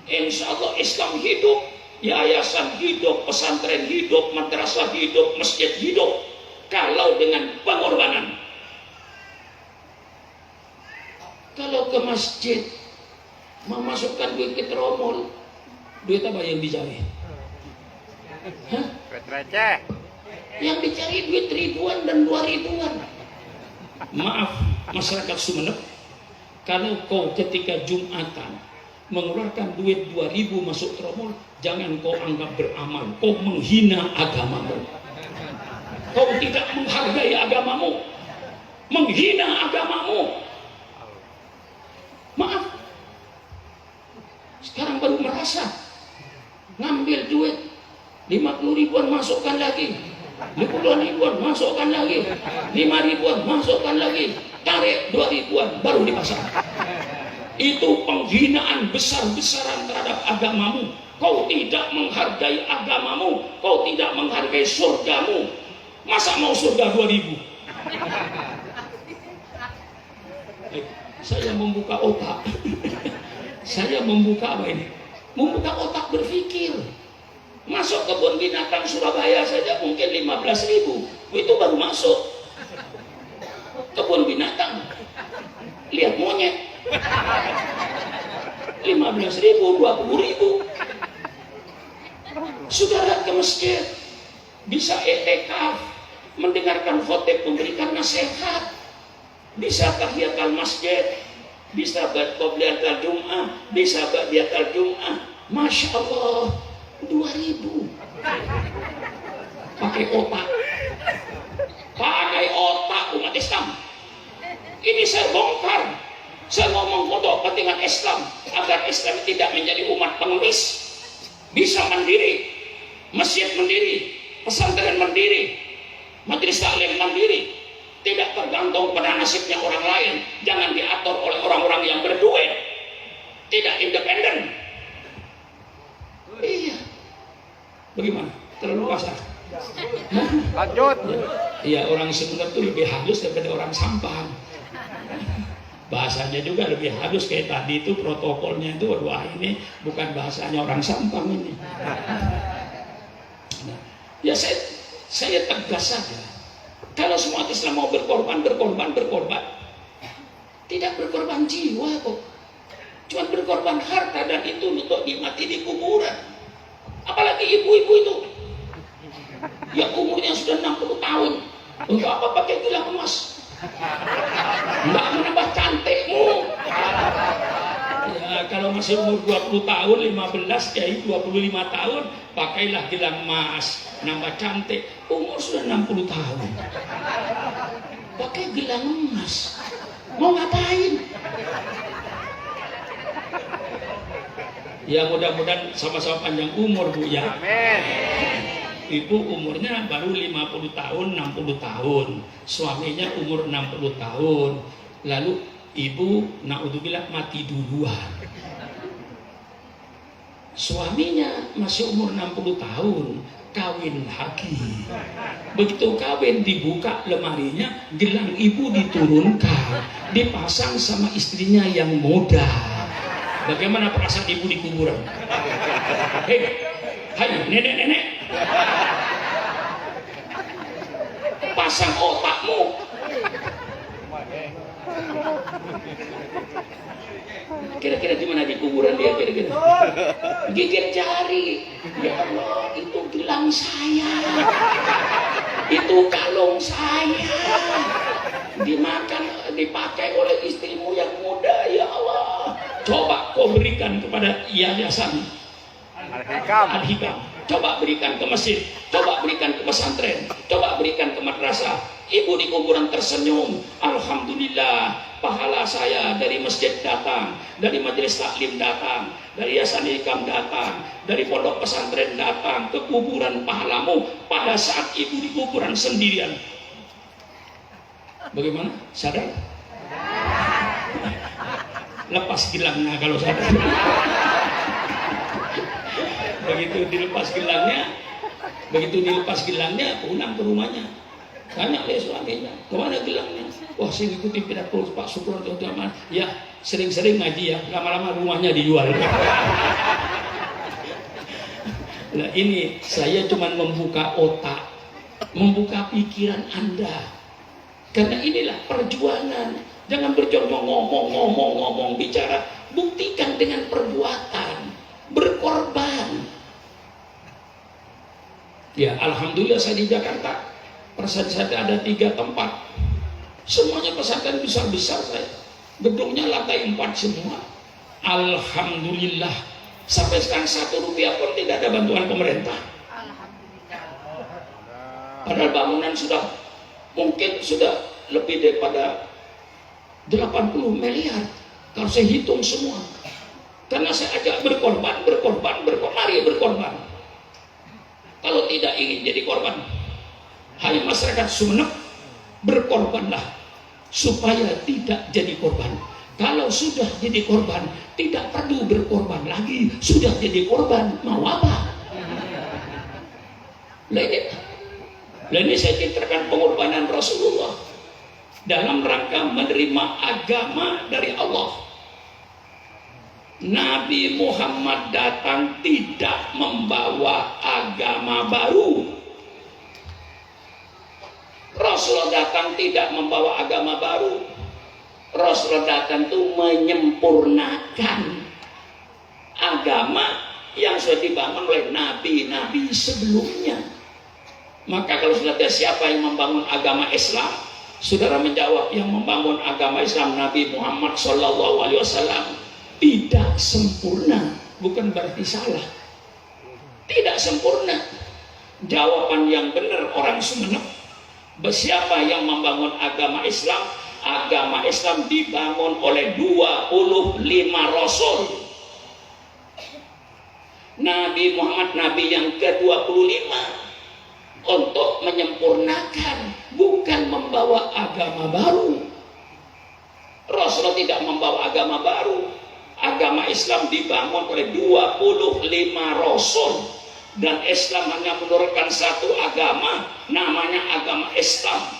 Insya Allah Islam hidup, yayasan hidup, pesantren hidup, madrasah hidup, masjid hidup, kalau dengan pengorbanan. Kalau ke masjid memasukkan duit ke tromol, duit apa yang dicari? Hah? Yang dicari duit ribuan dan 2.000-an. Maaf masyarakat Sumeneb, kalau kau ketika Jumatan mengeluarkan duit 2.000 masuk tromol, jangan kau anggap beramal, kau menghina agamamu. Kau tidak menghargai agamamu, menghina agamamu. Maaf, sekarang baru merasa ngambil duit 50.000-an masukkan lagi, 50.000-an masukkan lagi, 5.000-an masukkan lagi, tarik 2.000-an baru dipasang. Itu penghinaan besar-besaran terhadap agamamu. Kau tidak menghargai agamamu, kau tidak menghargai surgamu. Masa mau surga 2.000? Saya membuka otak. Saya membuka apa ini? Membuka otak berpikir. Masuk kebun binatang Surabaya saja mungkin 15.000. Itu baru masuk kebun binatang. Lihat monyet. 15.000, 20.000. Saudara ke masjid bisa etikaf, mendengarkan khotib memberikan nasihat, bisa tahiyatul masjid, bisa qobliyatul Jum'ah, bisa ba'diyatul Jum'ah. Masya Allah, 2.000. Pakai otak, umat Islam. Ini saya bongkar. Saya ngomong untuk kepentingan Islam, agar Islam tidak menjadi umat pengemis. Bisa mandiri, masjid mandiri, pesantren mandiri, majelis taklim mandiri, tidak tergantung pada nasibnya orang lain, jangan diatur oleh orang-orang yang berduit, tidak independen. Iya, bagaimana? Terlalu kasar? Lanjut. Iya, orang Sumeneb itu lebih halus daripada orang Sampang. Bahasanya juga lebih halus, kayak tadi itu protokolnya itu, wah ini bukan bahasanya orang Sampang ini. Nah, ya saya tegas saja. Kalau semua Islam mau berkorban, tidak berkorban jiwa kok, cuma berkorban harta, dan itu untuk dimati di kuburan. Apalagi ibu-ibu itu, yang umurnya sudah 60 tahun, untuk apa pakai gelang emas? Enggak menambah cantikmu. Ya, kalau masih umur 20 tahun, 15, kiai 25 tahun, pakailah gelang emas, nambah cantik. Umur sudah 60 tahun. Pakai gelang emas. Mau ngapain? Ya mudah-mudahan sama-sama panjang umur Bu ya. Amin. Ibu umurnya baru 50 tahun, 60 tahun. Suaminya umur 60 tahun. Lalu ibu naudzubillah mati duluan. Suaminya masih umur 60 tahun, kawin lagi. Begitu kawin dibuka lemarinya, gelang ibu diturunkan, dipasang sama istrinya yang muda. Bagaimana perasaan ibu di kuburan? Hei, hai nenek-nenek, pasang otakmu. Kira-kira gimana di kuburan dia kira-kira? Gigit jari. Ya Allah, itu gelang saya. Itu kalung saya. Dimakan, dipakai oleh istrimu yang muda, ya Allah. Coba kau berikan kepada yayasan Al-Hikam. Coba berikan ke masjid, coba berikan ke pesantren, coba berikan ke madrasah. Ibu di kuburan tersenyum. Alhamdulillah, pahala saya dari masjid datang, dari majelis taklim datang, dari yayasan Al-Hikam datang, dari pondok pesantren datang ke kuburan pahalamu pada saat ibu di kuburan sendirian. Bagaimana? Sadar? Lepas gelangnya kalau sadar. Begitu dilepas gelangnya, pulang ke rumahnya. Tanya oleh suaminya, kemana gelangnya? Wah, saya ikuti pidato Pak Suprono zaman. Ya, sering-sering ngaji ya, lama-lama rumahnya dijual. Nah ini saya cuma membuka otak, membuka pikiran Anda. Karena inilah perjuangan. Jangan berjuang ngomong, bicara. Buktikan dengan perbuatan, berkorban. Ya, alhamdulillah saya di Jakarta. Pesantren saya ada 3 tempat. Semuanya pesantren besar-besar saya. Gedungnya lantai 4 semua. Alhamdulillah. Sampai sekarang 1 rupiah pun tidak ada bantuan pemerintah. Padahal bangunan mungkin sudah lebih daripada 80 miliar. Kalau saya hitung semua. Karena saya ajak berkorban. Mari berkorban. Kalau tidak ingin jadi korban, hai masyarakat Sumeneb, berkorbanlah supaya tidak jadi korban. Kalau sudah jadi korban, tidak perlu berkorban lagi. Sudah jadi korban, mau apa? Ini saya ceritakan pengorbanan Rasulullah dalam rangka menerima agama dari Allah. Nabi Muhammad datang tidak membawa agama baru. Rasulullah datang tidak membawa agama baru. Rasulullah datang itu menyempurnakan agama yang sudah dibangun oleh nabi-nabi sebelumnya. Maka kalau sudah siapa yang membangun agama Islam, saudara menjawab yang membangun agama Islam Nabi Muhammad SAW. Tidak sempurna, bukan berarti salah. Tidak sempurna. Jawaban yang benar orang Sumeneb. Siapa yang membangun agama Islam? Agama Islam dibangun oleh 25 Rasul. Nabi Muhammad Nabi yang ke-25 untuk menyempurnakan, bukan membawa agama baru. Rasulullah tidak membawa agama baru. Agama Islam dibangun oleh 25 Rasul. Dan Islam hanya menurunkan satu agama, namanya agama Islam.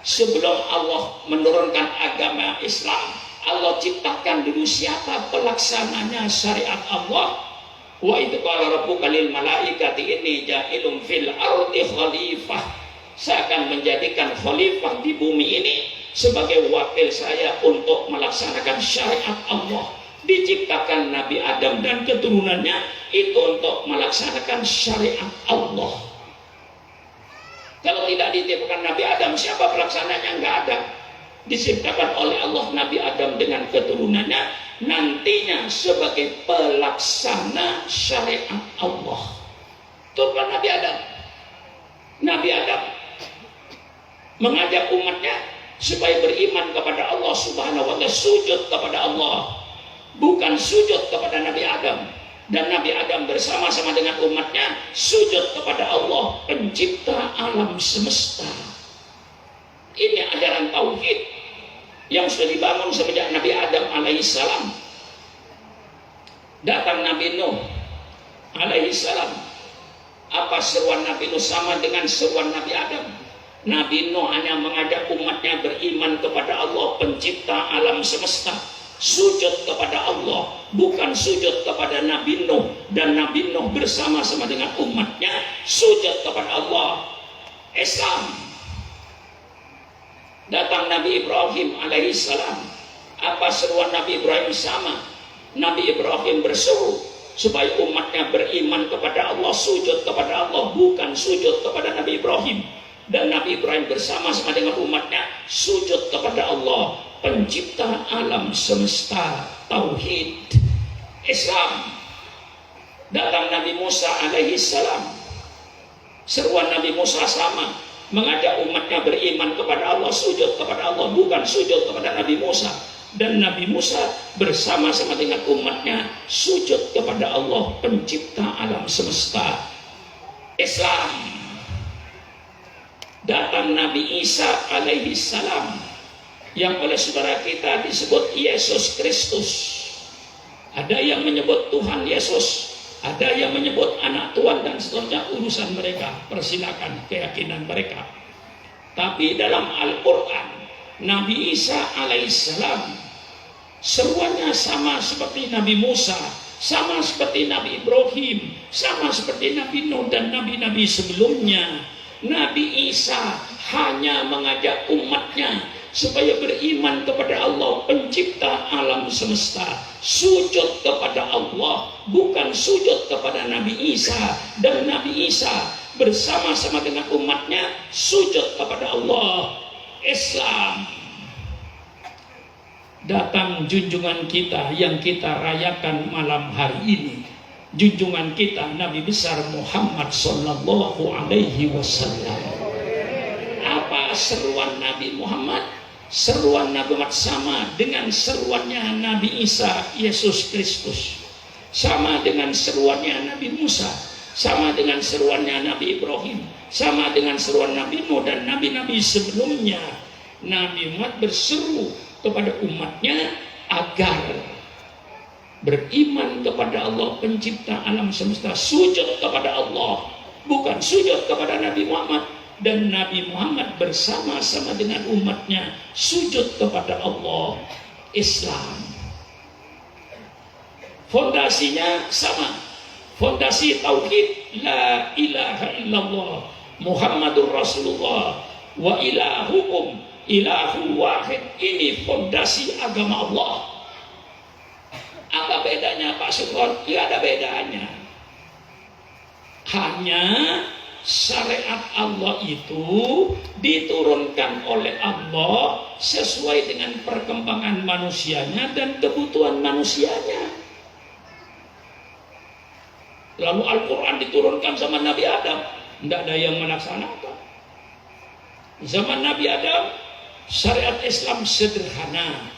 Sebelum Allah menurunkan agama Islam, Allah ciptakan dulu siapa pelaksananya syariat Allah. Wa idh qala rabbuka lil malaikati inni ja'ilun fil ardi khalifah. Saya akan menjadikan khalifah di bumi ini sebagai wakil saya untuk melaksanakan syariat Allah. Diciptakan Nabi Adam dan keturunannya itu untuk melaksanakan syariat Allah. Kalau tidak ditiupkan Nabi Adam, siapa pelaksananya? Enggak ada. Diciptakan oleh Allah Nabi Adam dengan keturunannya nantinya sebagai pelaksana syariat Allah. Itu bukan Nabi Adam. Nabi Adam mengajak umatnya supaya beriman kepada Allah Subhanahu wa Ta'ala, sujud kepada Allah, bukan sujud kepada Nabi Adam. Dan Nabi Adam bersama-sama dengan umatnya sujud kepada Allah, pencipta alam semesta. Ini ajaran tauhid yang sudah dibangun semenjak Nabi Adam alaihissalam. Datang Nabi Nuh alaihissalam. Apa seruan Nabi Nuh sama dengan seruan Nabi Adam? Nabi Nuh hanya mengajak umatnya beriman kepada Allah, pencipta alam semesta, sujud kepada Allah, bukan sujud kepada Nabi Nuh. Dan Nabi Nuh bersama-sama dengan umatnya sujud kepada Allah. Islam. Datang Nabi Ibrahim alaihissalam. Apa seruan Nabi Ibrahim sama? Nabi Ibrahim berseru supaya umatnya beriman kepada Allah, sujud kepada Allah, bukan sujud kepada Nabi Ibrahim. Dan Nabi Ibrahim bersama-sama dengan umatnya sujud kepada Allah, pencipta alam semesta. Tauhid Islam. Datang Nabi Musa alaihissalam. Seruan Nabi Musa sama, mengajak umatnya beriman kepada Allah, sujud kepada Allah, bukan sujud kepada Nabi Musa. Dan Nabi Musa bersama-sama dengan umatnya sujud kepada Allah, pencipta alam semesta. Islam. Datang Nabi Isa alaihissalam, yang oleh saudara kita disebut Yesus Kristus. Ada yang menyebut Tuhan Yesus, ada yang menyebut anak Tuhan, dan seterusnya. Urusan mereka, persilakan keyakinan mereka. Tapi dalam Al-Quran, Nabi Isa alaihissalam seruannya sama seperti Nabi Musa, sama seperti Nabi Ibrahim, sama seperti Nabi Nuh dan nabi-nabi sebelumnya. Nabi Isa hanya mengajak umatnya supaya beriman kepada Allah, pencipta alam semesta, sujud kepada Allah, bukan sujud kepada Nabi Isa. Dan Nabi Isa bersama-sama dengan umatnya sujud kepada Allah. Islam. Datang junjungan kita yang kita rayakan malam hari ini, junjungan kita Nabi besar Muhammad sallallahu alaihi wasallam. Apa seruan Nabi Muhammad? Seruan Nabi Muhammad sama dengan seruannya Nabi Isa Yesus Kristus, sama dengan seruannya Nabi Musa, sama dengan seruannya Nabi Ibrahim, sama dengan seruan Nabi Nuh dan nabi-nabi sebelumnya. Nabi Muhammad berseru kepada umatnya agar beriman kepada Allah, pencipta alam semesta, sujud kepada Allah, bukan sujud kepada Nabi Muhammad. Dan Nabi Muhammad bersama-sama dengan umatnya sujud kepada Allah. Islam. Fondasinya sama, fondasi tauhid, la ilaha illallah Muhammadur Rasulullah wa ilahukum ilahu wahid. Ini fondasi agama Allah. Apa bedanya Pak Sukron? Tidak ada bedanya. Hanya syariat Allah itu diturunkan oleh Allah sesuai dengan perkembangan manusianya dan kebutuhan manusianya. Lalu Al-Quran diturunkan zaman Nabi Adam, tidak ada yang melaksanakan. Zaman Nabi Adam, syariat Islam sederhana.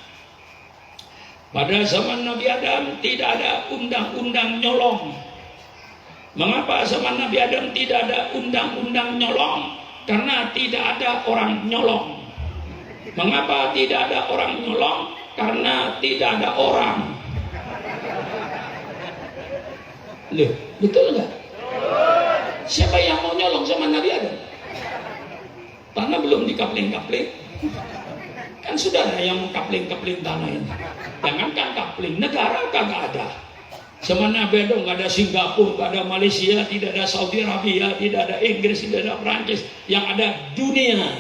Pada zaman Nabi Adam tidak ada undang-undang nyolong. Mengapa zaman Nabi Adam tidak ada undang-undang nyolong? Karena tidak ada orang nyolong. Mengapa tidak ada orang nyolong? Karena tidak ada orang. Loh, betul nggak? Siapa yang mau nyolong zaman Nabi Adam? Tanah belum dikapling-kapling. Kan sudah ada yang kapling-kapling tanah ini. Jangankan kapling, negara kagak ada. Zaman Nabi Adam nggak ada Singapura, nggak ada Malaysia, tidak ada Saudi Arabia, tidak ada Inggris, tidak ada Perancis. Yang ada dunia.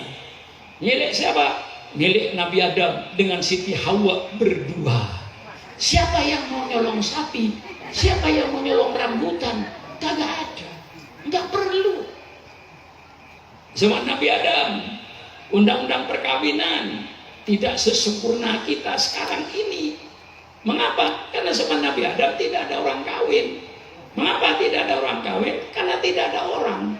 Milik siapa? Milik Nabi Adam dengan Siti Hawa berdua. Siapa yang mau nyolong sapi? Siapa yang mau nyolong rambutan? Kagak ada. Nggak perlu. Zaman Nabi Adam, undang-undang perkawinan tidak sesempurna kita sekarang ini. Mengapa? Karena zaman Nabi Adam tidak ada orang kawin. Mengapa tidak ada orang kawin? Karena tidak ada orang.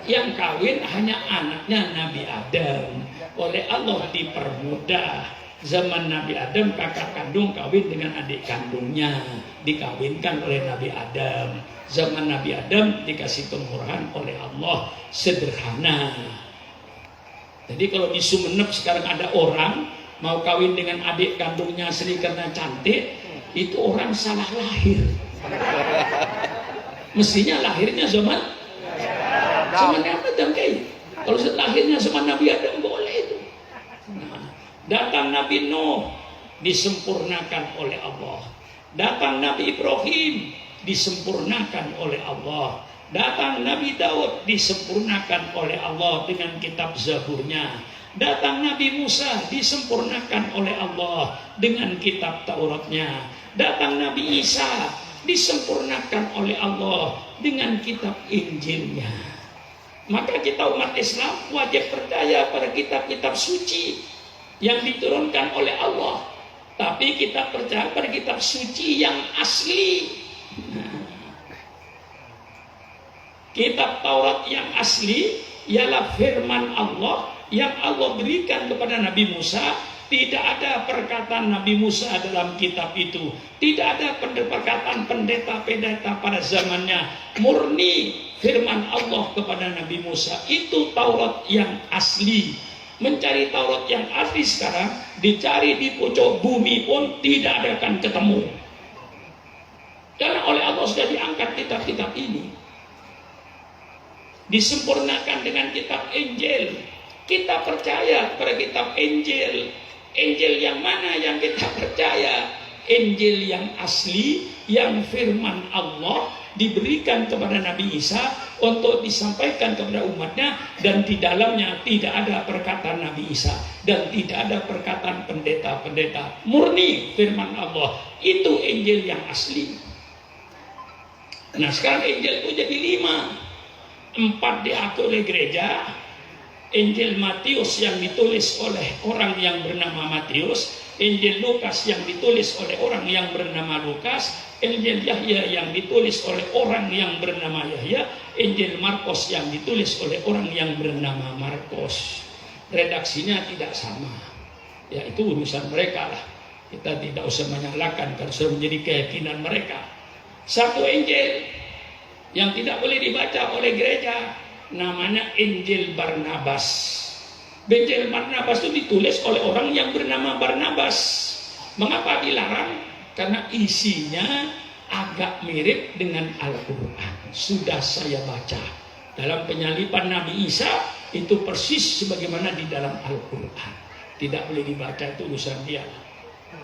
Yang kawin hanya anaknya Nabi Adam. Oleh Allah dipermudah. Zaman Nabi Adam kakak kandung kawin dengan adik kandungnya, dikawinkan oleh Nabi Adam. Zaman Nabi Adam dikasih kemurahan oleh Allah, sederhana. Jadi kalau di Sumeneb sekarang ada orang mau kawin dengan adik kandungnya Sri karena cantik, itu orang salah lahir. Mestinya lahirnya zaman Nabi Adam kayak. Kalau lahirnya zaman Nabi Adam boleh itu. Datang Nabi Nuh disempurnakan oleh Allah. Datang Nabi Ibrahim disempurnakan oleh Allah. Datang Nabi Daud disempurnakan oleh Allah dengan kitab Zaburnya. Datang Nabi Musa disempurnakan oleh Allah dengan kitab Tauratnya. Datang Nabi Isa disempurnakan oleh Allah dengan kitab Injilnya. Maka kita umat Islam wajib percaya pada kitab-kitab suci yang diturunkan oleh Allah, tapi kita percaya pada kitab suci yang asli. Kitab Taurat yang asli ialah firman Allah yang Allah berikan kepada Nabi Musa. Tidak ada perkataan Nabi Musa dalam kitab itu. Tidak ada perkataan pendeta-pendeta pada zamannya. Murni firman Allah kepada Nabi Musa. Itu Taurat yang asli. Mencari Taurat yang asli sekarang, dicari di pojok bumi pun tidak akan ketemu. Karena oleh Allah sudah diangkat kitab-kitab ini. Disempurnakan dengan kitab Injil. Kita percaya pada kitab Injil. Injil yang mana yang kita percaya? Injil yang asli, yang firman Allah diberikan kepada Nabi Isa untuk disampaikan kepada umatnya, dan di dalamnya tidak ada perkataan Nabi Isa dan tidak ada perkataan pendeta-pendeta. Murni firman Allah. Itu Injil yang asli. Nah sekarang Injil itu jadi 5. 4 diatur oleh gereja. Injil Matius yang ditulis oleh orang yang bernama Matius, Injil Lukas yang ditulis oleh orang yang bernama Lukas, Injil Yahya yang ditulis oleh orang yang bernama Yahya, Injil Markus yang ditulis oleh orang yang bernama Markus. Redaksinya tidak sama. Ya itu urusan mereka lah. Kita tidak usah menyalahkan karena sudah menjadi keyakinan mereka. Satu Injil yang tidak boleh dibaca oleh gereja namanya Injil Barnabas. Injil Barnabas itu ditulis oleh orang yang bernama Barnabas. Mengapa dilarang? Karena isinya agak mirip dengan Al-Quran. Sudah saya baca dalam penyalipan Nabi Isa, itu persis sebagaimana di dalam Al-Quran. Tidak boleh dibaca, itu urusan dia.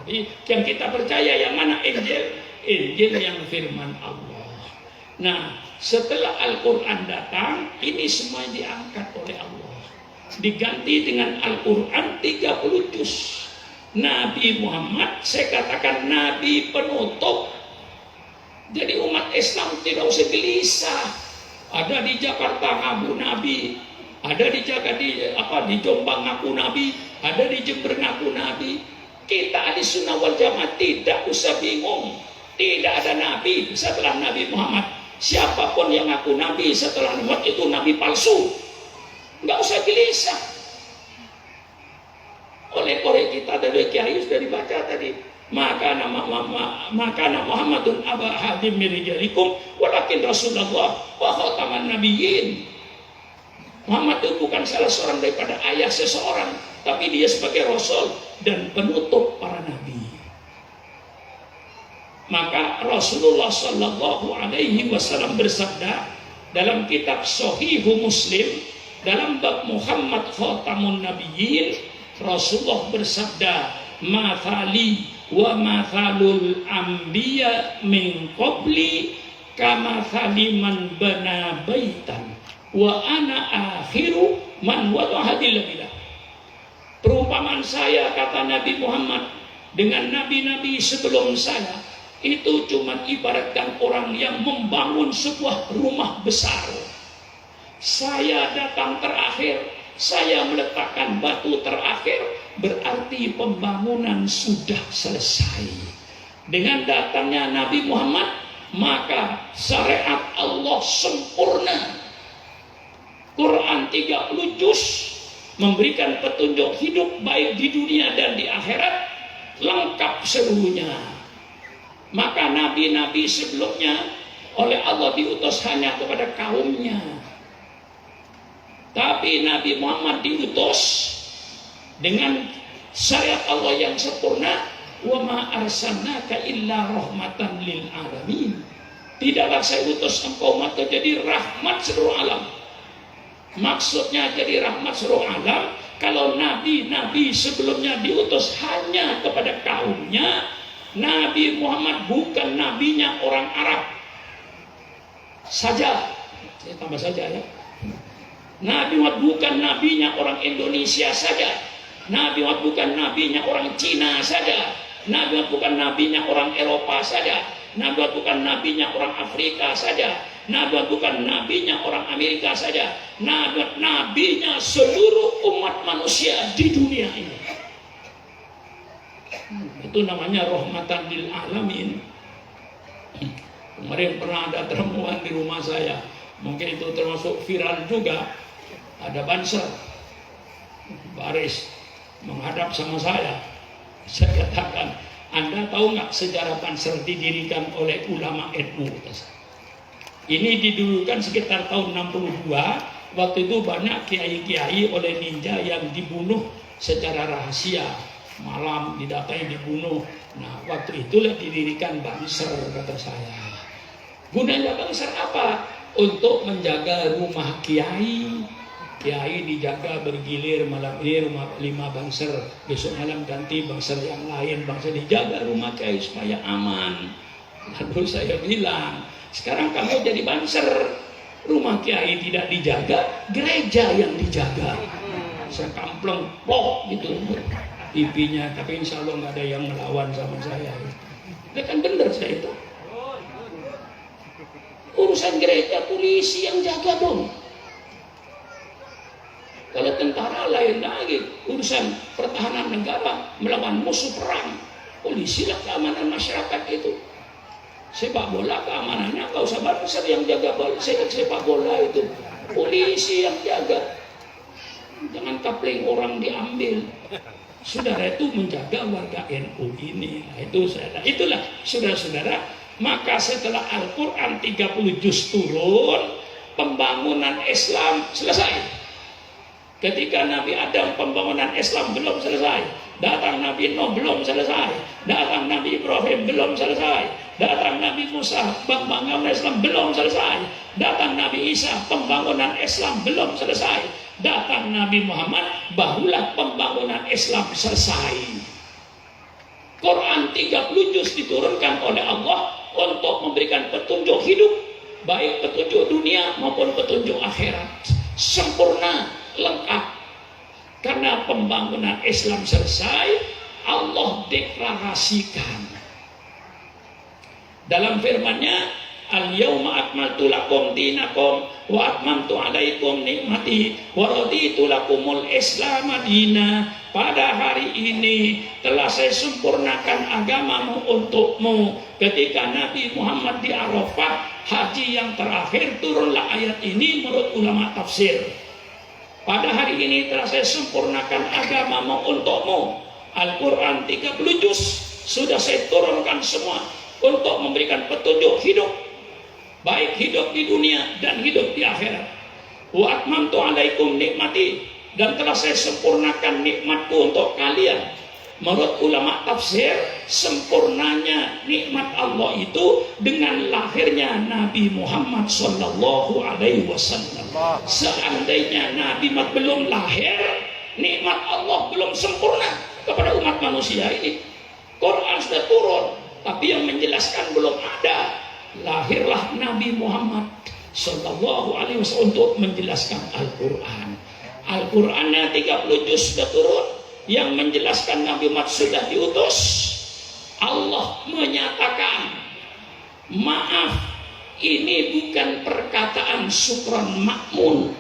Jadi yang kita percaya yang mana Injil? Injil yang firman Allah. Nah setelah Al-Quran datang, ini semua diangkat oleh Allah, diganti dengan Al-Quran 30 juz. Nabi Muhammad, saya katakan Nabi penutup. Jadi umat Islam tidak usah gelisah. Ada di Jakarta ngaku Nabi, ada di Jombang ngaku Nabi, ada di Jember ngaku Nabi. Kita ahli sunnah wal jamaah tidak usah bingung. Tidak ada Nabi setelah Nabi Muhammad. Siapapun yang ngaku Nabi setelah Muhammad itu Nabi palsu. Nggak usah gelisah. Oleh kita dari Kiai sudah dibaca tadi. Maka nama Muhammadun aba hadim mirijalikum walakin Rasulullah wa khataman nabiyyin. Muhammad itu bukan salah seorang daripada ayah seseorang, tapi dia sebagai Rasul dan penutup para nabi. Maka Rasulullah Sallallahu Alaihi Wasallam bersabda dalam kitab Shahihu Muslim dalam bab Muhammad Khatamun Nabiyyin, Rasulullah bersabda, "Mathali wa mathalul anbiya min qabli kamathali man bana baitan wa ana akhiru man wada'adil billah." Perumpamaan saya, kata Nabi Muhammad, dengan nabi-nabi sebelum saya itu cuma ibaratkan orang yang membangun sebuah rumah besar. Saya datang terakhir, saya meletakkan batu terakhir, berarti pembangunan sudah selesai. Dengan datangnya Nabi Muhammad, maka syariat Allah sempurna. Quran 30 juz memberikan petunjuk hidup baik di dunia dan di akhirat, lengkap seluruhnya. Maka nabi-nabi sebelumnya oleh Allah diutus hanya kepada kaumnya, tapi Nabi Muhammad diutus dengan syariat Allah yang sempurna. Wa ma arsalnaka illa rahmatan lil alamin. Tidaklah saya utus engkau maka jadi rahmat seluruh alam. Maksudnya jadi rahmat seluruh alam, kalau nabi-nabi sebelumnya diutus hanya kepada kaumnya, Nabi Muhammad bukan nabinya orang Arab saja. Saya tambah saja ya. Nabi Muhammad bukan nabinya orang Indonesia saja. Nabi Muhammad bukan nabinya orang Cina saja. Nabi Muhammad bukan nabinya orang Eropa saja. Nabi Muhammad bukan nabinya orang Afrika saja. Nabi Muhammad bukan nabinya orang Amerika saja. Nabi Muhammad nabinya seluruh umat manusia di dunia ini. Itu namanya rahmatan lil alamin. Kemarin pernah ada temuan di rumah saya, mungkin itu termasuk viral juga. Ada banser baris menghadap sama saya. Saya katakan, Anda tahu nggak sejarah banser didirikan oleh ulama NU? Ini didulukan sekitar tahun 62. Waktu itu banyak kiai-kiai oleh ninja yang dibunuh secara rahasia, malam didatangi dibunuh. Nah, waktu itulah didirikan banser, kata saya. Gunanya banser apa? Untuk menjaga rumah kiai. Kiai dijaga bergilir, malam ini rumah 5 banser, besok malam ganti banser yang lain, banser dijaga rumah kiai supaya aman. Lalu saya bilang, sekarang kamu jadi banser, rumah kiai tidak dijaga, gereja yang dijaga. Saya kampleng, plok gitu pipinya, tapi insya Allah nggak ada yang melawan sama saya. Itu kan benar saya itu. Urusan gereja polisi yang jaga dong. Kalau tentara lain lagi, urusan pertahanan negara melawan musuh perang, polisi lah keamanan masyarakat itu. Sepak bola keamanannya nggak usah banser yang jaga bola, sepak bola itu polisi yang jaga. Jangan kapling orang diambil. Saudara itu menjaga warga NU ini. Nah, itulah saudara-saudara. Maka setelah Al-Quran 30 juz turun, pembangunan Islam selesai. Ketika Nabi Adam pembangunan Islam belum selesai, datang Nabi Nuh belum selesai, datang Nabi Ibrahim belum selesai, datang Nabi Musa pembangunan Islam belum selesai, datang Nabi Isa pembangunan Islam belum selesai, datang Nabi Muhammad barulah pembangunan Islam selesai. Quran 30 juz diturunkan oleh Allah untuk memberikan petunjuk hidup, baik petunjuk dunia maupun petunjuk akhirat, sempurna, lengkap. Karena pembangunan Islam selesai, Allah deklarasikan dalam firman-Nya, al-yauma akmaltu lakum dinakum wa atmamtu alaikum nikmati wa raditu lakumul Islam madina. Pada hari ini telah saya sempurnakan agamamu untukmu. Ketika Nabi Muhammad di Arafah haji yang terakhir, turunlah ayat ini menurut ulama tafsir. Pada hari ini telah saya sempurnakan agamamu untukmu. Al-Quran 30 juz sudah saya turunkan semua untuk memberikan petunjuk hidup, baik hidup di dunia dan hidup di akhirat. Wa atmamtu alaikum nikmati, dan telah saya sempurnakan nikmatku untuk kalian. Menurut ulama tafsir, sempurnanya nikmat Allah itu dengan lahirnya Nabi Muhammad Sallallahu Alaihi Wasallam. Seandainya Nabi Muhammad belum lahir, nikmat Allah belum sempurna kepada umat manusia ini. Quran sudah turun, tapi yang menjelaskan belum ada. Lahirlah Nabi Muhammad Sallallahu Alaihi Wasallam untuk menjelaskan Al-Quran. Al-Qurannya 30 juz sudah turun, yang menjelaskan Nabi Muhammad sudah diutus. Allah menyatakan, maaf, ini bukan perkataan bukan syukran makmun.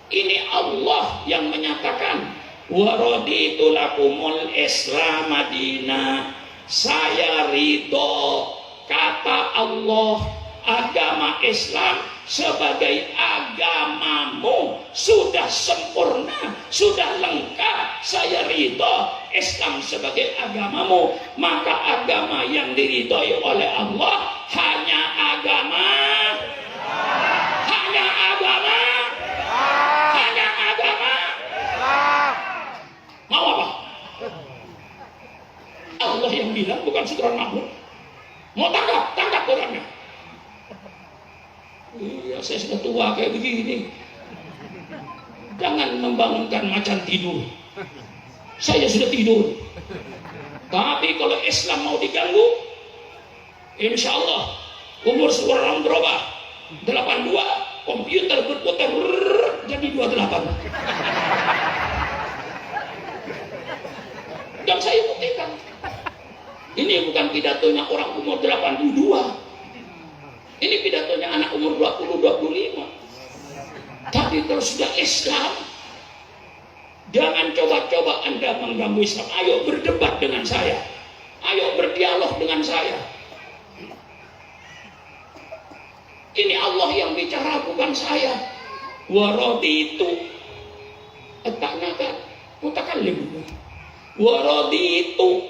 Ini Allah yang menyatakan, wa raditu lakumul Islam madina. Saya ridho, kata Allah, agama Islam sebagai agamamu sudah sempurna, sudah lengkap. Saya ridho Islam sebagai agamamu. Maka agama yang diridhoi oleh Allah hanya agama, hanya agama, hanya agama. Mau apa? Allah yang bilang, bukan syukran makmun. Mau tangkap, tangkap orangnya. Iya, saya sudah tua kayak begini. Jangan membangunkan macan tidur. Saya sudah tidur. Tapi kalau Islam mau diganggu, insya Allah umur seorang berubah. 82, komputer berputar jadi 28. Dan saya buktikan, ini bukan pidatonya orang umur 82. Ini pidatonya anak umur 20-25. Tapi kalau sudah Islam, jangan coba-coba Anda mengganggu Islam. Ayo berdebat dengan saya. Ayo berdialog dengan saya. Ini Allah yang bicara, bukan saya. Wa raditu. Etanakan. Mutakallim. Wa raditu.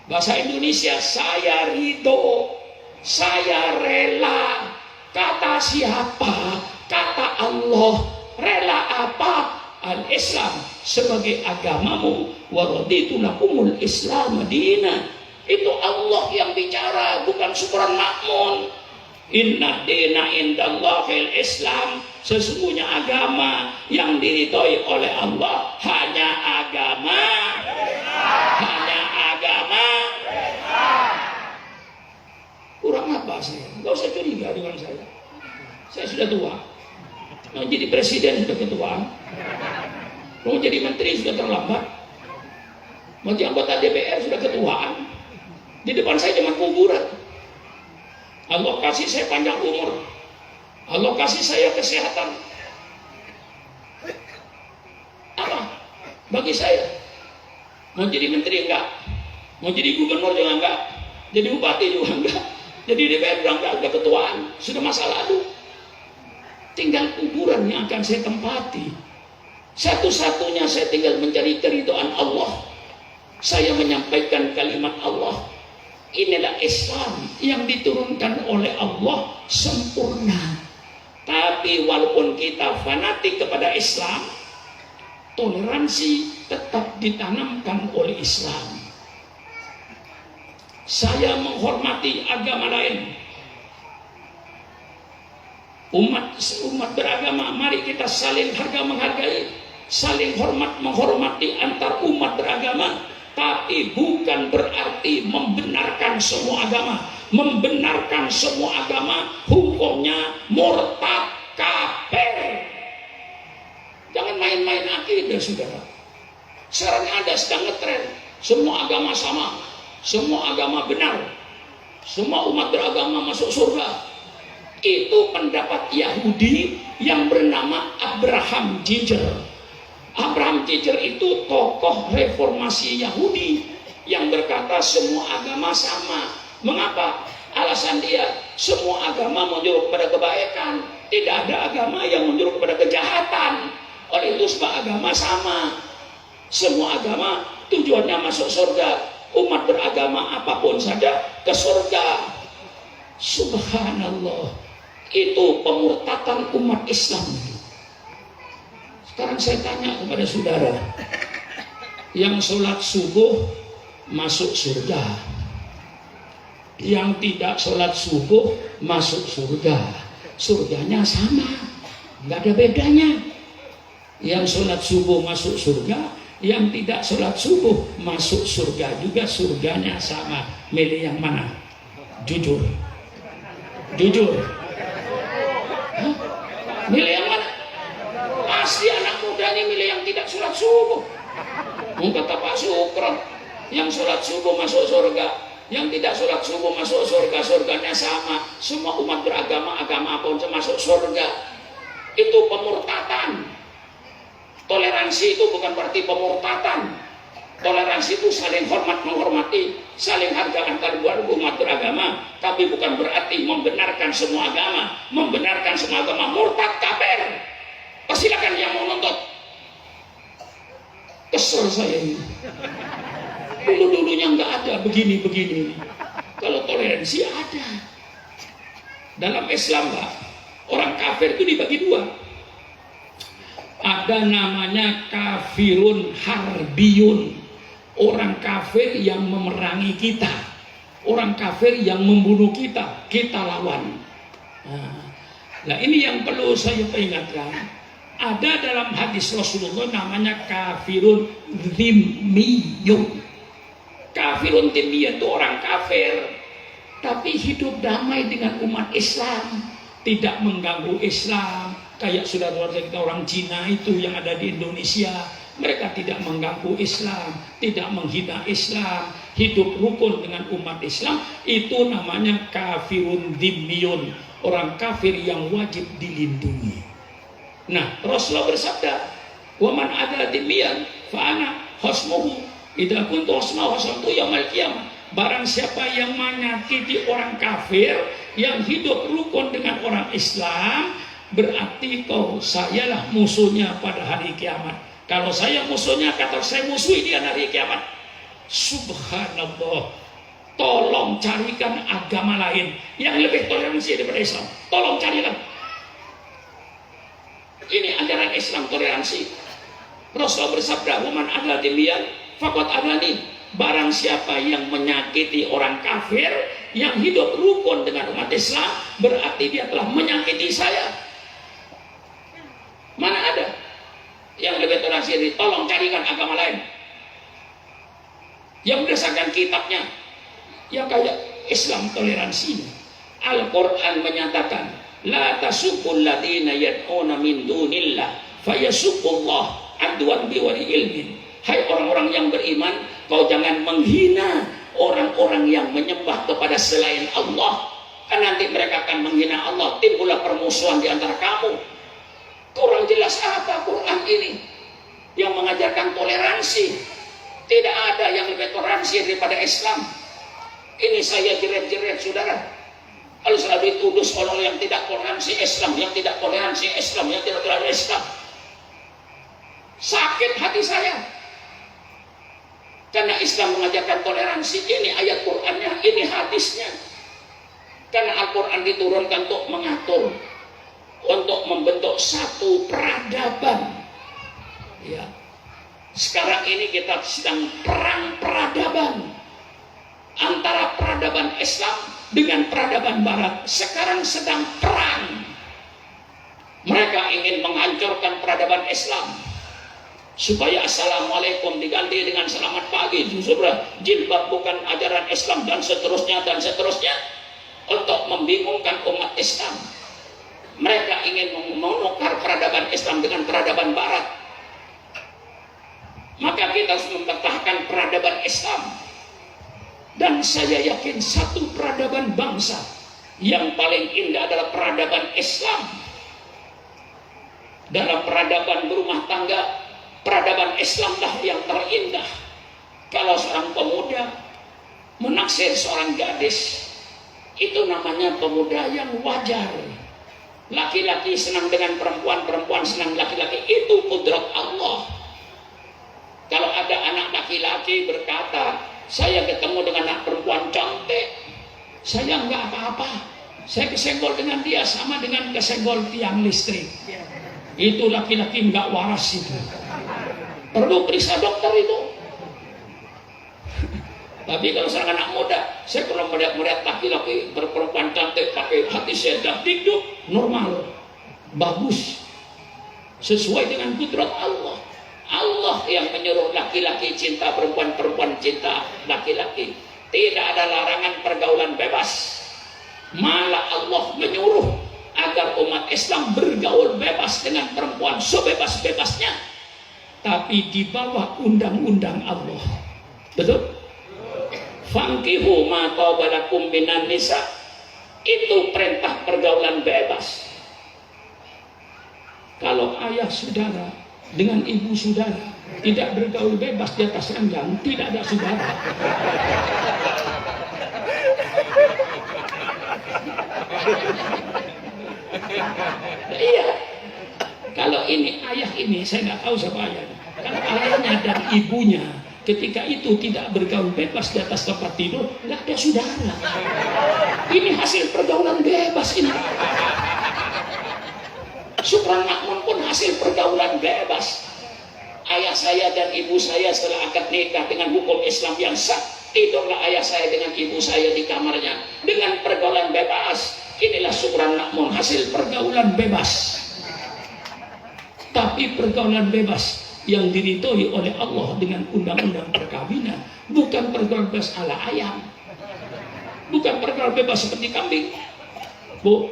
Bahasa Indonesia, saya ridho, saya rela. Kata siapa? Kata Allah. Rela apa? Al-Islam sebagai agamamu. Wa raditu lakumul Islam madina. Itu Allah yang bicara, bukan syukran makmun. Inna dina indallahil Islam. Sesungguhnya agama yang diridhoi oleh Allah hanya agama, hanya agama. Kurang apa saya? Gak usah curiga dengan saya. Saya sudah tua. Mau jadi presiden sudah ketuaan. Mau jadi menteri sudah terlambat. Mau jadi anggota DPR sudah ketuaan. Di depan saya cuma kuburan. Allah kasih saya panjang umur. Allah kasih saya kesehatan. Apa? Bagi saya. Mau jadi menteri enggak? Mau jadi gubernur juga enggak? Jadi bupati juga enggak? Jadi DPR juga enggak? Udah ketuaan. Sudah masa lalu. Tinggal kuburan yang akan saya tempati. Satu-satunya saya tinggal mencari keridhaan Allah. Saya menyampaikan kalimat Allah. Inilah Islam yang diturunkan oleh Allah sempurna. Tapi walaupun kita fanatik kepada Islam, toleransi tetap ditanamkan oleh Islam. Saya menghormati agama lain. Umat beragama, mari kita saling harga menghargai, saling hormat menghormati antar umat beragama. Tapi bukan berarti membenarkan semua agama. Membenarkan semua agama hukumnya murtad, kafir. Jangan main-main akidah, saudara. Sekarang ada sedang ngetren, semua agama sama, semua agama benar, semua umat beragama masuk surga. Itu pendapat Yahudi yang bernama Abraham Giger. Abraham Giger itu tokoh reformasi Yahudi yang berkata semua agama sama. Mengapa? Alasan dia, semua agama menyuruh kepada kebaikan, tidak ada agama yang menyuruh kepada kejahatan. Oleh itu semua agama sama. Semua agama tujuannya masuk surga. Umat beragama apapun saja ke surga. Subhanallah. Itu pemurtatan umat Islam. Sekarang saya tanya kepada saudara, yang sholat subuh masuk surga, yang tidak sholat subuh masuk surga. Surganya sama, nggak ada bedanya. Yang sholat subuh masuk surga, yang tidak sholat subuh masuk surga juga, surganya sama. Milih yang mana? Jujur, jujur. Hah? Milih yang mana? Pasti anak muda ini milih yang tidak sholat subuh. Kata Pak Sukron, yang sholat subuh masuk surga, Yang tidak sholat subuh masuk surga, surganya sama. Semua umat beragama, agama apapun masuk surga. Itu pemurtatan. Toleransi itu bukan berarti pemurtatan. Toleransi itu saling hormat menghormati, saling harga antar umat beragama, tapi bukan berarti membenarkan semua agama. Membenarkan semua agama murtad kafir. Persilakan yang mau nonton. Kesel saya ini. Dulu-dulunya nggak ada begini-begini. Kalau toleransi ada. Dalam Islam, Pak, orang kafir itu dibagi dua. Ada namanya kafirun harbiyun, orang kafir yang memerangi kita, orang kafir yang membunuh kita, kita lawan. Nah, ini yang perlu saya ingatkan. Ada dalam hadis Rasulullah namanya kafirun zimmiyun. Kafirun zimmiyun itu orang kafir, tapi hidup damai dengan umat Islam, tidak mengganggu Islam. Kayak saudara-saudara kita orang Cina itu yang ada di Indonesia, mereka tidak mengganggu Islam, tidak menghina Islam, hidup rukun dengan umat Islam. Itu namanya kafirun zimmiyun, orang kafir yang wajib dilindungi. Nah, Rasulullah bersabda, "Wa man ada dzimmiyan fa ana hasmuhu idza kuntu asma'u hasamtu yaumil qiyamah." Barang siapa yang menyakiti orang kafir yang hidup rukun dengan orang Islam, berarti sayalah musuhnya pada hari kiamat. Kalau saya musuhnya, kata saya musuhi dia hari kiamat. Subhanallah. Tolong carikan agama lain yang lebih toleransi daripada Islam. Tolong carikan. Ini ajaran Islam toleransi. Rasulullah bersabda, "Waman ada dzimmiyan faqad adani." Barang siapa yang menyakiti orang kafir yang hidup rukun dengan umat Islam, berarti dia telah menyakiti saya. Mana ada yang lebih toleransi? Tolong carikan agama lain yang berdasarkan kitabnya, yang kayak Islam toleransinya. Al-Quran menyatakan, "La tasubul ladina yad'una min dunillah fayasubullah adwan biwali ilmin." Hai orang-orang yang beriman, kau jangan menghina orang-orang yang menyembah kepada selain Allah, karena nanti mereka akan menghina Allah, timbullah permusuhan di antara kamu. Kurang jelas apa Quran ini yang mengajarkan toleransi? Tidak ada yang lebih toleransi daripada Islam. Ini saya jeret-jeret saudara. Kalau selalu dituduh orang yang tidak toleransi Islam, yang tidak toleransi Islam, yang tidak toleransi Islam, sakit hati saya. Karena Islam mengajarkan toleransi. Ini ayat Qurannya, ini hadisnya. Karena Al-Quran diturunkan untuk mengatur, untuk membentuk satu peradaban. Ya. Sekarang ini kita sedang perang peradaban antara peradaban Islam dengan peradaban Barat. Sekarang sedang perang. Mereka ingin menghancurkan peradaban Islam supaya assalamualaikum diganti dengan selamat pagi, saudara. Jilbab bukan ajaran Islam, dan seterusnya dan seterusnya, untuk membingungkan umat Islam. Mereka ingin menukar peradaban Islam dengan peradaban Barat. Maka kita harus mempertahankan peradaban Islam. Dan saya yakin satu peradaban bangsa yang paling indah adalah peradaban Islam. Dalam peradaban berumah tangga, peradaban Islamlah yang terindah. Kalau seorang pemuda menaksir seorang gadis, itu namanya pemuda yang wajar. Laki-laki senang dengan perempuan, perempuan senang laki-laki, itu kudrat Allah. Kalau ada anak laki-laki berkata, "Saya ketemu dengan anak perempuan cantik, saya enggak apa-apa, saya kesenggol dengan dia sama dengan kesenggol tiang listrik." Itu laki-laki enggak waras itu. Perlu periksa dokter itu. Tapi kalau seorang anak muda, saya pernah melihat laki-laki berperempuan cantik, pakai hati saya dikduk, normal, bagus, sesuai dengan kudrat Allah. Allah yang menyuruh laki-laki cinta perempuan, perempuan cinta laki-laki. Tidak ada larangan pergaulan bebas. Malah Allah menyuruh agar umat Islam bergaul bebas dengan perempuan sebebas-bebasnya, tapi di bawah undang-undang Allah. Betul? Fankihu ma qabalakum minan nisa. Itu perintah pergaulan bebas. Kalau ayah saudara dengan ibu saudara tidak bergaul bebas di atas ranjang, tidak ada saudara. Nah, iya. Kalau ini ayah ini, saya nggak tahu siapa ayahnya. Kalau ayahnya dan ibunya ketika itu tidak bergaul bebas di atas tempat tidur, nggak ada saudara. Ini hasil pergaulan bebas ini. Syukran Makmun pun hasil pergaulan bebas. Ayah saya dan ibu saya setelah akad nikah dengan hukum Islam yang sah, tidurlah ayah saya dengan ibu saya di kamarnya dengan pergaulan bebas. Inilah Syukran Makmun, hasil pergaulan bebas. Tapi pergaulan bebas yang diridhoi oleh Allah dengan undang-undang perkawinan, bukan pergaulan bebas ala ayam, bukan pergaulan bebas seperti kambing. Bu,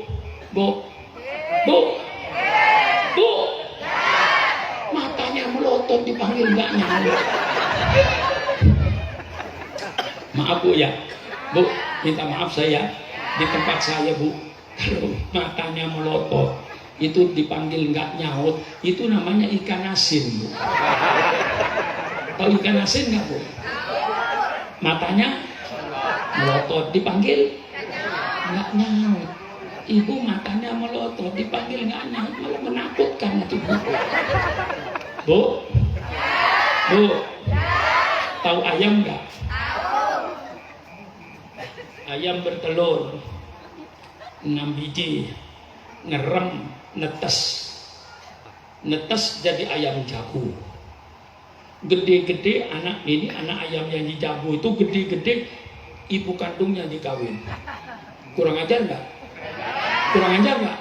matanya melotot dipanggil nggak nyala. Maaf Bu ya, Bu, minta maaf saya di tempat saya Bu, kalau matanya melotot itu dipanggil nggak nyaut, itu namanya ikan asin Bu. Tahu ikan asin nggak Bu? Matanya melotot dipanggil nggak nyaut. Ibu matanya melotot dipanggil nggak nyaut, malah menakutkan itu Bu. Bu, tahu ayam nggak? Ayam bertelur 6 biji, ngerem, netes jadi ayam jago. Gede-gede anak ayam yang dijago itu gede-gede, ibu kandungnya dikawin. Kurang ajar nggak? Kurang ajar nggak?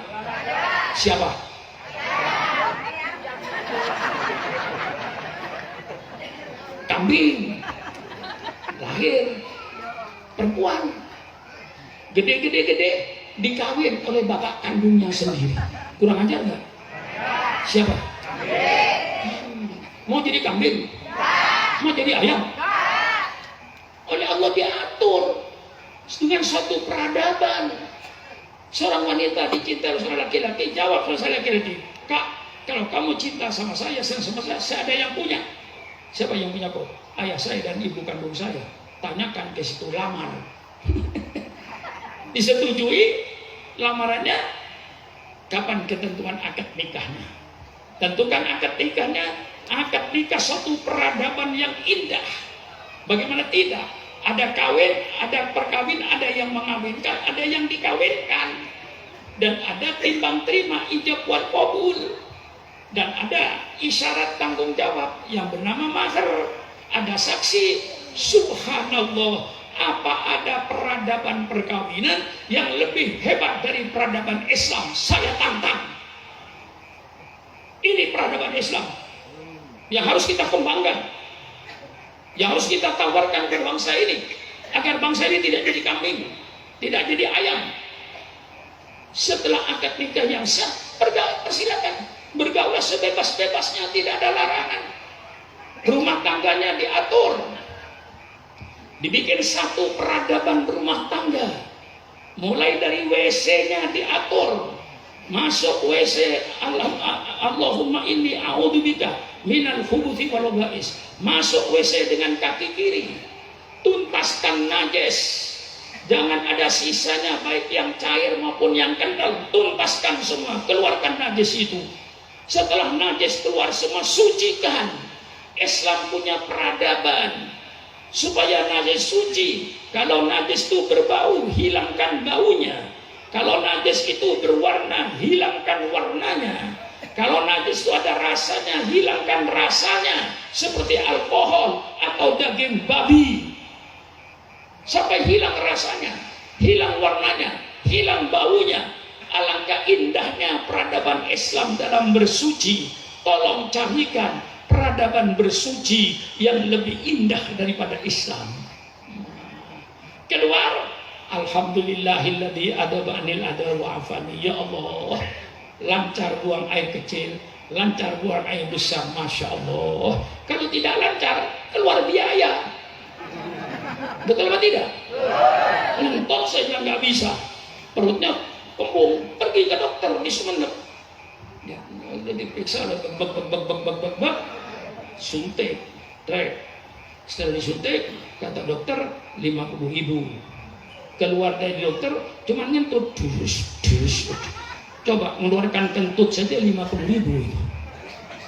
Siapa? Kambing lahir perempuan, gede dikawin oleh bapak kandungnya sendiri. Kurang ajar nggak? Siapa? Mau jadi kambing? Mau jadi ayam? Oleh Allah diatur dengan satu peradaban. Seorang wanita dicintai oleh seorang laki-laki, jawab seorang laki-laki, Kak, kalau kamu cinta sama saya, saya ada yang punya. Siapa yang punya kok? Ayah saya dan ibu kandung saya. Tanyakan ke situ, lamar. Disetujui lamarannya, kapan ketentuan akad nikahnya? Tentukan akad nikahnya. Akad nikah suatu peradaban yang indah. Bagaimana tidak? Ada kawin, ada perkawin, ada yang mengawinkan, ada yang dikawinkan, dan ada timbang terima ijab wal qabul, dan ada isyarat tanggung jawab yang bernama mahar. Ada saksi. Subhanallah, apa ada peradaban perkawinan yang lebih hebat dari peradaban Islam? Saya tantang. Ini peradaban Islam yang harus kita kembangkan, yang harus kita tawarkan ke bangsa ini, agar bangsa ini tidak jadi kambing, tidak jadi ayam. Setelah akad nikah yang sah, persilakan bergaul sebebas-bebasnya, tidak ada larangan. Rumah tangganya diatur, dibikin satu peradaban berumah tangga, mulai dari WC-nya diatur. Masuk WC, Allahumma inni a'udzubika minal khubuthi wal khaba'is. Masuk WC dengan kaki kiri, tuntaskan najis, jangan ada sisanya, baik yang cair maupun yang kental. Tuntaskan semua, keluarkan najis itu. Setelah najis keluar semua, sucikan. Islam punya peradaban supaya najis suci. Kalau najis itu berbau, hilangkan baunya. Kalau najis itu berwarna, hilangkan warnanya. Kalau najis itu ada rasanya, hilangkan rasanya. Seperti alkohol atau daging babi, sampai hilang rasanya, hilang warnanya, hilang baunya. Alangkah indahnya peradaban Islam dalam bersuci. Tolong carikan peradaban bersuci yang lebih indah daripada Islam. Kedua, alhamdulillahilladzi adaba'anil adab wa afani. Ya Allah, lancar buang air kecil, lancar buang air besar, Masya Allah. Kalau tidak lancar, keluar biaya. Betul apa tidak? Ngentot saja nggak bisa, perutnya kembung, pergi ke dokter di Sumeneb. Ya, udah diperiksa, bak, suntik, trek. Setelah disuntik, kata dokter 50.000. Keluar dari dokter, cuma ngentut, dus. Coba mengeluarkan kentut saja 50.000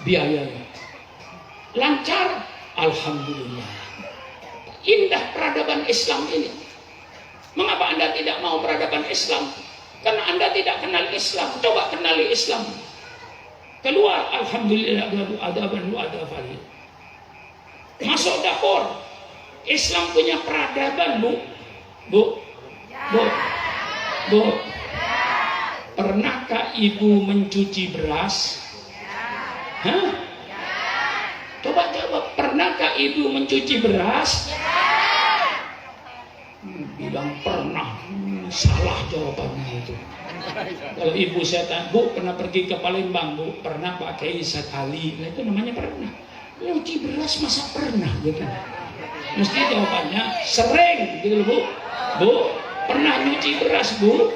biayanya. Lancar, alhamdulillah. Indah peradaban Islam ini. Mengapa Anda tidak mau peradaban Islam? Karena Anda tidak kenal Islam. Coba kenali Islam. Keluar, alhamdulillah, ada valid. Masuk dapur. Islam punya peradaban, Bu. Pernahkah ibu mencuci beras? Hah? Coba jawab, pernahkah ibu mencuci beras? Bilang pernah. Salah jawabannya itu. Kalau ibu saya tanya, Bu, pernah pergi ke Palembang? Bu, pernah pakai sekali. Nah, itu namanya pernah. Nyuci beras masa pernah gitu. Mesti jawabannya sering gitu loh, Bu. Bu, pernah nyuci beras, Bu?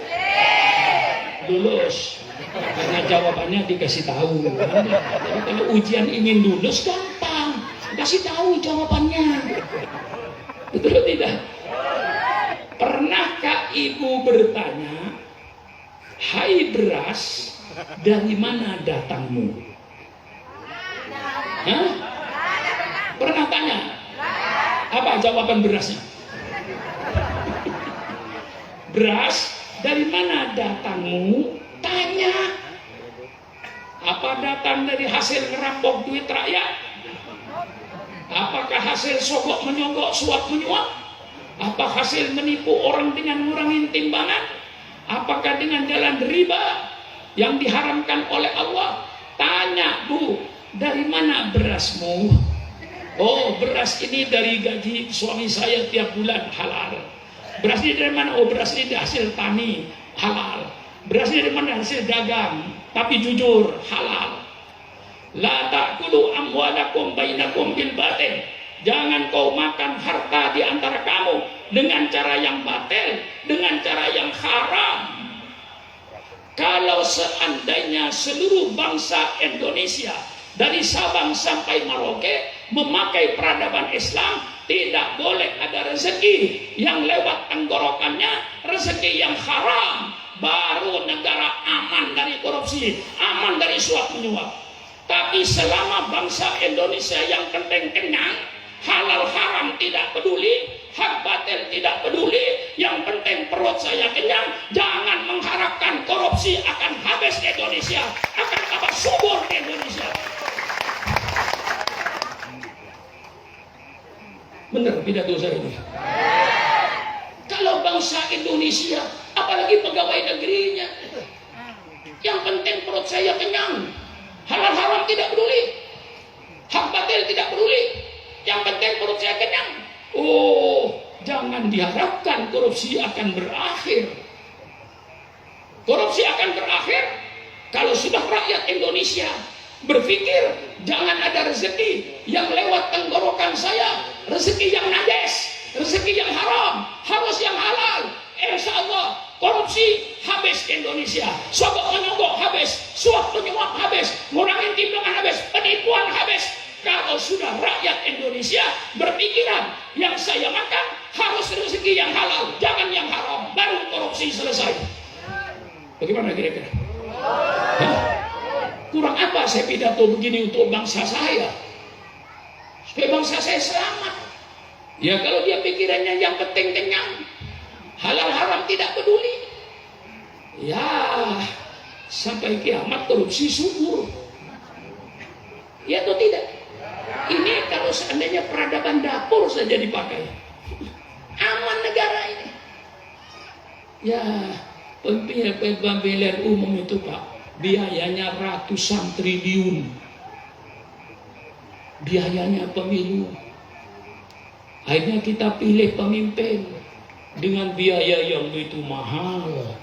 Lulus. Karena jawabannya dikasih tahu. Jadi kalau ujian ingin lulus gampang, kasih tahu jawabannya. Betul atau tidak? Pernahkah ibu bertanya, hai beras, dari mana datangmu? Hah? Pernah tanya? Apa jawaban berasnya? Beras, dari mana datangmu? Tanya. Apa datang dari hasil ngerampok duit rakyat? Apakah hasil sogok menyogok, suap menyuap? Apa hasil menipu orang dengan ngurangin timbangan? Apakah dengan jalan riba yang diharamkan oleh Allah? Tanya, Bu, dari mana berasmu? Oh, beras ini dari gaji suami saya tiap bulan, halal. Beras ini dari mana? Oh, beras ini dari hasil tani, halal. Beras ini dari mana? Hasil dagang, tapi jujur, halal. La ta'kulu amwalakum bainakum bil batil. Jangan kau makan harta di antara kamu dengan cara yang batil, dengan cara yang haram. Kalau seandainya seluruh bangsa Indonesia dari Sabang sampai Merauke memakai peradaban Islam, tidak boleh ada rezeki yang lewat tenggorokannya, rezeki yang haram. Baru negara aman dari korupsi, aman dari suap menyuap. Tapi selama bangsa Indonesia yang penting kenyang, halal haram tidak peduli, hak batil tidak peduli, yang penting perut saya kenyang, jangan mengharapkan korupsi akan habis di Indonesia, akan apa subur di Indonesia. Benar pidato saya ini. Kalau bangsa Indonesia, apalagi pegawai negerinya, yang penting perut saya kenyang, halal haram tidak peduli, hak batil tidak peduli, yang penting perut saya kenyang. Oh, jangan diharapkan korupsi akan berakhir. Korupsi akan berakhir kalau sudah rakyat Indonesia berpikir jangan ada rezeki yang lewat tenggorokan saya, rezeki yang najis, rezeki yang haram, harus yang halal. Insya Allah korupsi habis di Indonesia, sogok menyogok habis, suap menyuap habis, ngurangin timbangan habis, penipuan habis. Kalau sudah rakyat Indonesia berpikiran yang saya makan harus rezeki yang halal, jangan yang haram, baru korupsi selesai. Bagaimana kira-kira? Kurang apa saya pidato begini untuk bangsa saya? Supaya bangsa saya selamat. Ya kalau dia pikirannya yang penting kenyang, halal haram tidak peduli, ya sampai kiamat korupsi subur. Ya atau tidak? Ini kalau seandainya peradaban dapur saja dipakai, aman negara ini. Ya, pemilihan umum itu Pak, biayanya ratusan triliun. Biayanya pemilu. Akhirnya kita pilih pemimpin dengan biaya yang begitu mahal.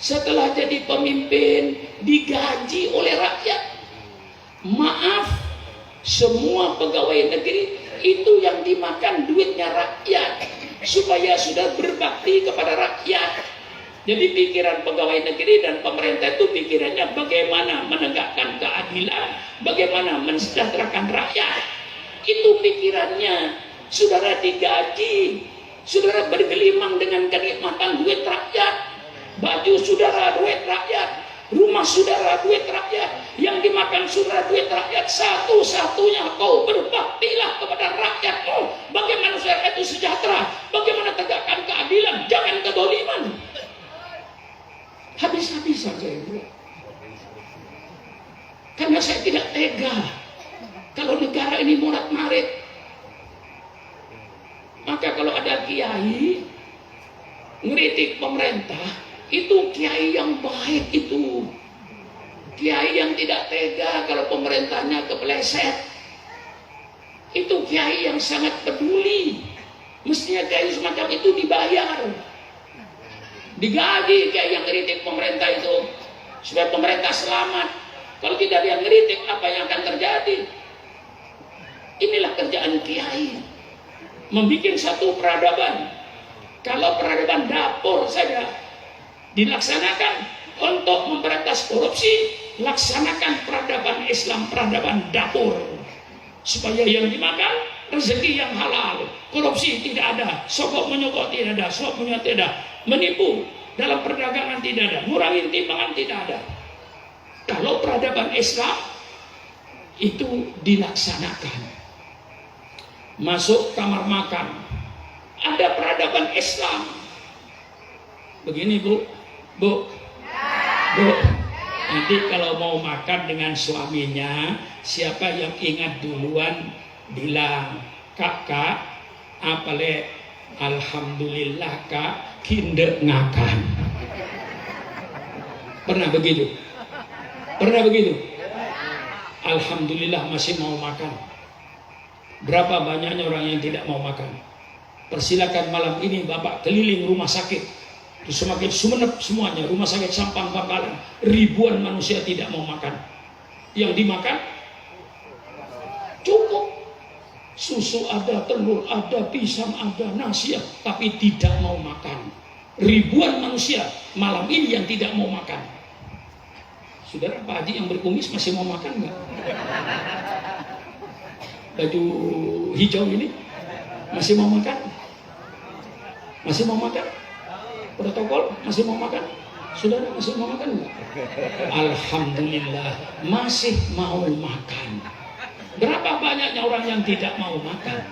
Setelah jadi pemimpin, digaji oleh rakyat. Maaf, semua pegawai negeri itu yang dimakan duitnya rakyat. supaya sudah berbakti kepada rakyat. Jadi pikiran pegawai negeri dan pemerintah itu pikirannya bagaimana menegakkan keadilan, bagaimana mensejahterakan rakyat. Itu pikirannya. Saudara digaji, saudara bergelimang dengan kenikmatan duit rakyat, baju saudara duit rakyat, rumah saudara duit rakyat, yang dimakan saudara duit rakyat. Satu-satunya kau berbaktilah kepada rakyatmu. Bagaimana masyarakat itu sejahtera, bagaimana tegakkan keadilan, jangan kedoliman. Habis-habisan saya bro. Karena saya tidak tega kalau negara ini morat-marit. Maka kalau ada kiai ngeritik pemerintah, itu kiai yang baik itu. Kiai yang tidak tega kalau pemerintahnya kepleset. Itu kiai yang sangat peduli. Mestinya kiai semacam itu dibayar. Digaji kiai yang ngeritik pemerintah itu supaya pemerintah selamat. Kalau tidak dia ngeritik, apa yang akan terjadi? Inilah kerjaan kiai. Membikin satu peradaban. Kalau peradaban dapur saja dilaksanakan untuk memberantas korupsi, laksanakan peradaban Islam, peradaban dapur, supaya yang dimakan rezeki yang halal, korupsi tidak ada, sogok menyogok tidak ada, suap menyuap tidak ada, menipu dalam perdagangan tidak ada, ngurangin timbangan tidak ada. Kalau peradaban Islam itu dilaksanakan. Masuk kamar makan, ada peradaban Islam. Begini bu, nanti kalau mau makan dengan suaminya, siapa yang ingat duluan bilang, kakak, apale, alhamdulillah kak, kinde ngakan. Pernah begitu? Pernah begitu? Alhamdulillah masih mau makan. Berapa banyaknya orang yang tidak mau makan? Persilakan malam ini Bapak keliling rumah sakit. Terus semakin Sumenep semuanya, rumah sakit Sampang Bangkalan, ribuan manusia tidak mau makan. Yang dimakan cukup. Susu ada, telur ada, pisang ada, nasi ada, tapi tidak mau makan. Ribuan manusia malam ini yang tidak mau makan. Saudara Pak Haji yang berkumis masih mau makan nggak? Baju hijau ini masih mau makan? Masih mau makan? Protokol masih mau makan? Saudara masih mau makan enggak? Alhamdulillah masih mau makan. Berapa banyaknya orang yang tidak mau makan?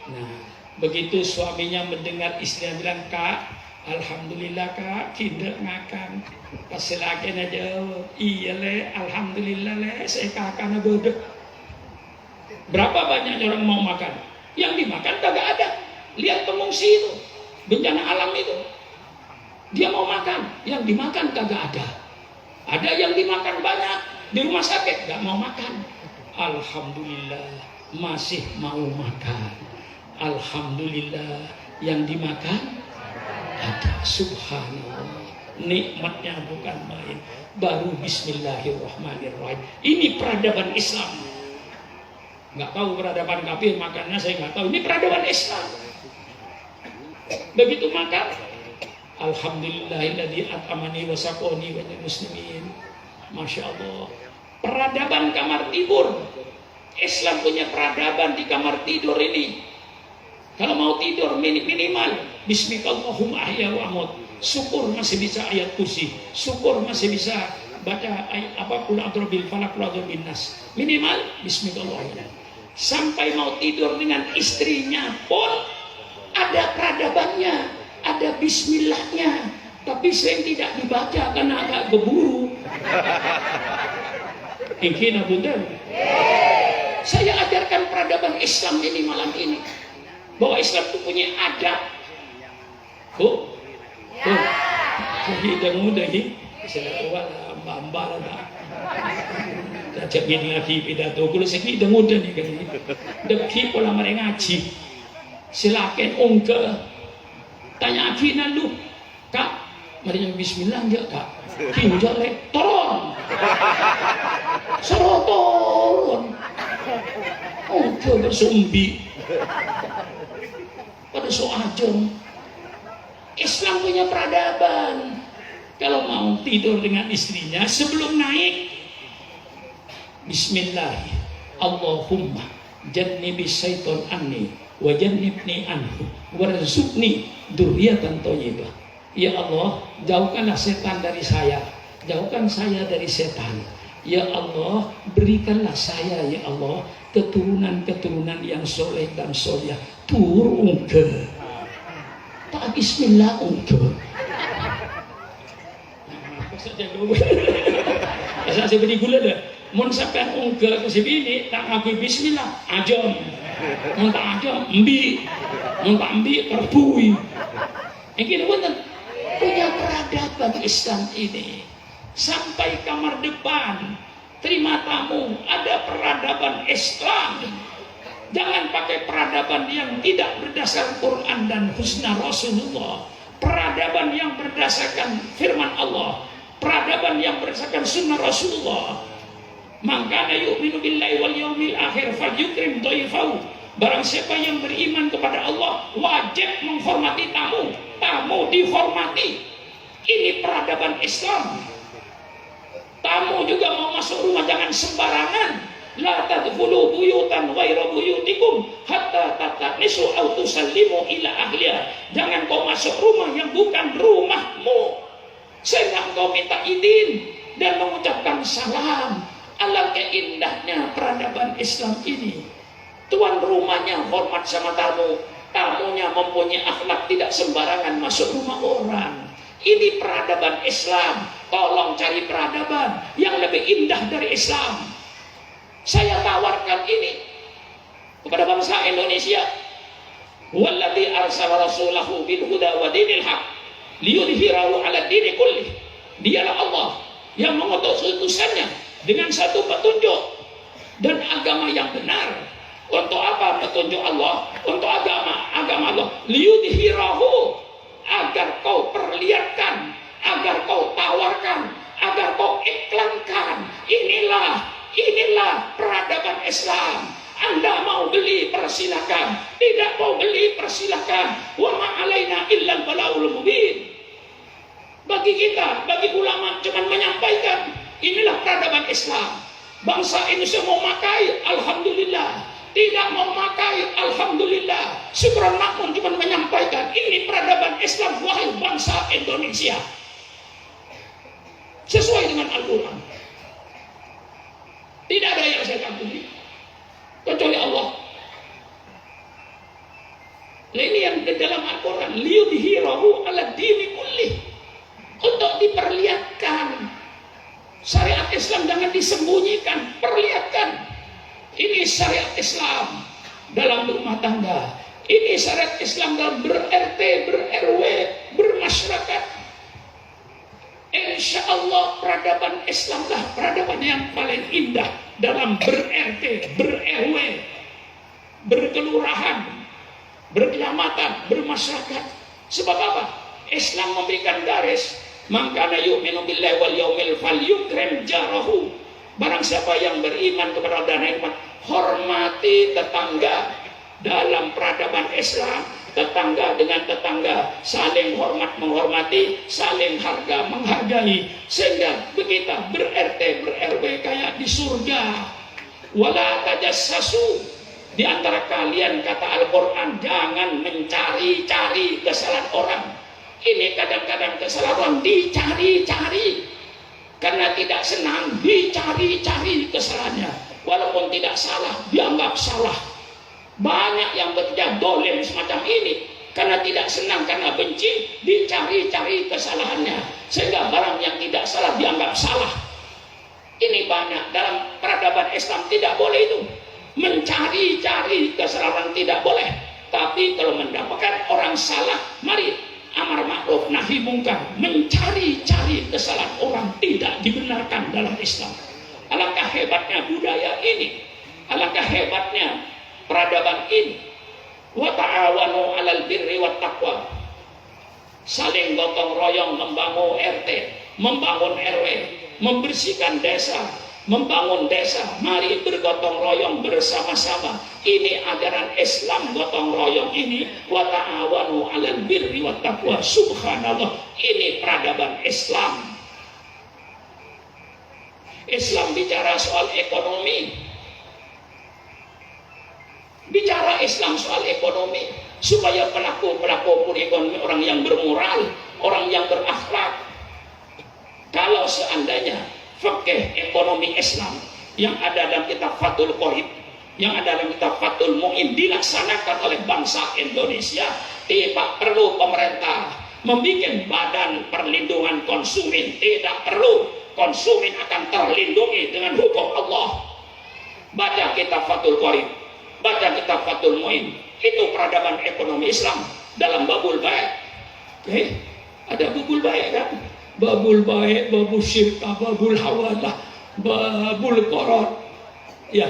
Nah, begitu suaminya mendengar istrinya bilang, kak, alhamdulillah kak, tidak makan. Pas lakinya jawab, iya le, alhamdulillah le, saya kakaknya bodoh. Berapa banyaknya orang mau makan? Yang dimakan kagak ada. Lihat pengungsi itu, bencana alam itu, dia mau makan, yang dimakan kagak ada. Ada yang dimakan banyak, di rumah sakit gak mau makan. Alhamdulillah masih mau makan. Alhamdulillah yang dimakan ada. Subhanallah, nikmatnya bukan main. Baru bismillahirrahmanirrahim. Ini peradaban Islam. Nggak tahu peradaban kafir makannya, saya nggak tahu. Ini peradaban Islam. Begitu makan, alhamdulillahilladzi at'amani wa saqani wa muslimin. Masya Allah. Peradaban kamar tidur. Islam punya peradaban di kamar tidur ini. Kalau mau tidur minimal bismillahumma ahya wa amut. Syukur masih bisa ayat kursi. Syukur masih bisa baca ayat apa, qul a'udzu bil falaq, qul a'udzu bin nas. Minimal bismillahirrahmanirrahim. Sampai mau tidur dengan istrinya pun ada peradabannya, ada bismillahnya, tapi sering tidak dibaca karena agak geburu. Ingin abundar. Saya ajarkan peradaban Islam ini malam ini, bahwa Islam itu punya adab. Jadi mudah ini, saya wala mbak Rajab ini lagi pidato, kalau segi udah mudah nih kan ini. Deki pola mereka ngaji, silakan ongke. Tanya akhiran lu, kak, mari bismillah enggak kak? Kinjak le, turun, turun. Ongke bersumbi, pada so ajar punya peradaban. Kalau mau tidur dengan istrinya sebelum naik, Bismillah, Allahumma jannibi syaiton anni wa jannibni anhu warzuqni dzurriatan thayyibah. Ya Allah, jauhkanlah setan dari saya, jauhkan saya dari setan. Ya Allah, berikanlah saya, ya Allah, keturunan-keturunan yang soleh dan soleh. Tur ungke. Tak bismillah ungke. Saja dulu. Asal saya beri gula dah. Mun sampean ungke ke sini tak ngaku bismillah, ajam. Mun tak ajam, embi. Mun tak embi, perpui. Ini benar. Punya peradaban Islam ini. Sampai kamar depan terima tamu, ada peradaban Islam. Jangan pakai peradaban yang tidak berdasar Quran dan husna Rasulullah, peradaban yang berdasarkan firman Allah, peradaban yang berdasarkan sunnah Rasulullah. Maka yu'minu billahi wal yaumil akhir falyukrim dhaifahu. Barang siapa yang beriman kepada Allah wajib menghormati tamu, tamu dihormati. Ini peradaban Islam. Tamu juga mau masuk rumah jangan sembarangan. La tadkhulu buyutan ghairu buyutikum hatta tatanisu aw tusallimu ila ahliha. Jangan kau masuk rumah yang bukan rumahmu sehingga kau minta izin dan mengucapkan salam. Alangkah indahnya peradaban Islam ini. Tuan rumahnya hormat sama tamu, tamunya mempunyai akhlak, tidak sembarangan masuk rumah orang. Ini peradaban Islam. Tolong cari peradaban yang lebih indah dari Islam. Saya tawarkan ini kepada bangsa Indonesia. Walladzi arsala rasulahu bil huda wa dinil haq liyudhhirahu 'ala dini kullih. Dialah Allah yang mengutus utusannya dengan satu petunjuk dan agama yang benar. Untuk apa petunjuk Allah? Untuk agama Allah. Liyudhhirahu, agar kau perlihatkan, agar kau tawarkan, agar kau iklankan. Inilah peradaban Islam. Anda mau beli persilakan, tidak mau beli persilakan. Wa ma alaina illal balaul mubin. Bagi kita, bagi ulama cuma menyampaikan inilah peradaban Islam. Bangsa Indonesia mau makai, alhamdulillah. Tidak mau makai, alhamdulillah. Syukran makmun cuma menyampaikan ini peradaban Islam wahai bangsa Indonesia. Sesuai dengan Al-Quran. Tidak ada yang saya kagumi kecuali Allah. Nah, ini yang di dalam Al-Quran, liyudhhirahu 'ala dini kullih, untuk diperlihatkan syariat Islam, jangan disembunyikan, perlihatkan. Ini syariat Islam dalam rumah tangga, ini syariat Islam dalam ber-RT, ber-RW, bermasyarakat. Insya Allah peradaban Islamlah peradaban yang paling indah dalam ber-RT, ber-RW, berkelurahan, berkecamatan, bermasyarakat. Sebab apa? Islam memberikan garis, mangkana yu'minu billahi wal yaumil falyukrim jarahu. Barang siapa yang beriman kepada Allah dan nikmat, hormati tetangga. Dalam peradaban Islam, tetangga dengan tetangga saling hormat menghormati, saling harga menghargai, sehingga begitu ber-RT ber-RW kayak di surga. Wala tajassasu, di antara kalian kata Al-Quran, jangan mencari-cari kesalahan orang. Ini kadang-kadang kesalahan orang dicari-cari karena tidak senang, dicari-cari kesalahannya, walaupun tidak salah dianggap salah. Banyak yang bekerja dolim semacam ini karena tidak senang, karena benci, dicari-cari kesalahannya, sehingga barang yang tidak salah dianggap salah. Ini banyak dalam peradaban Islam. Tidak boleh itu, mencari-cari kesalahan tidak boleh. Tapi kalau mendapatkan orang salah, mari amar ma'ruf nahi mungkar. Mencari-cari kesalahan orang tidak dibenarkan dalam Islam. Alangkah hebatnya budaya ini, alangkah hebatnya peradaban ini. Wa ta'awanu 'alal birri wat taqwa, saling gotong royong membangun RT, membangun RW, membersihkan desa, membangun desa. Mari bergotong royong bersama-sama. Ini ajaran Islam gotong royong ini, wa ta'awanu 'alal birri wat taqwa. Subhanallah, ini peradaban Islam. Islam bicara soal ekonomi. Bicara Islam soal ekonomi supaya pelaku-pelaku ekonomi orang yang bermoral, orang yang berakhlak. Kalau seandainya fikih ekonomi Islam yang ada dalam kitab Fathul Qorib, yang ada dalam kitab Fathul Mu'in dilaksanakan oleh bangsa Indonesia, tidak perlu pemerintah membuat badan perlindungan konsumen, tidak perlu. Konsumen akan terlindungi dengan hukum Allah. Baca kitab Fathul Qorib, baca kitab Fathul Mu'in, itu peradaban ekonomi Islam dalam babul baik. Ada babul baik kan? Babul baik, babul syirka, babul hawalah, babul korot. Ya,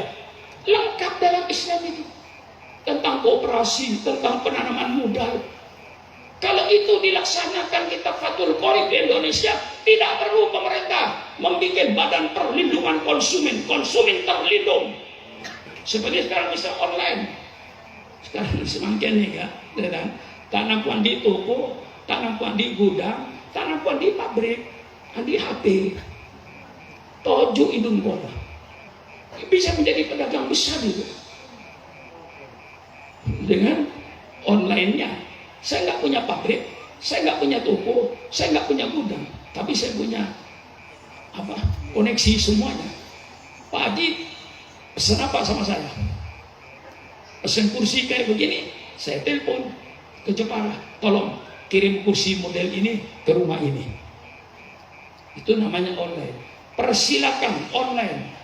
lengkap dalam Islam itu. Tentang kooperasi, tentang penanaman modal. Kalau itu dilaksanakan kitab Fathul Qorib di Indonesia, tidak perlu pemerintah membuat badan perlindungan konsumen, konsumen terlindung. Seperti sekarang bisa online. Sekarang semakin nih ya, kan? Tanam puan di toko, tanam puan di gudang, tanam puan di pabrik, di HP, toju hidung bola. Bisa menjadi pedagang besar itu dengan online-nya. Saya nggak punya pabrik, saya nggak punya toko, saya nggak punya gudang, tapi saya punya koneksi semuanya. Pak Haji pesan apa sama saya? Pesan kursi kayak begini, saya telepon ke Jepara, tolong kirim kursi model ini ke rumah ini. Itu namanya online. Persilakan online.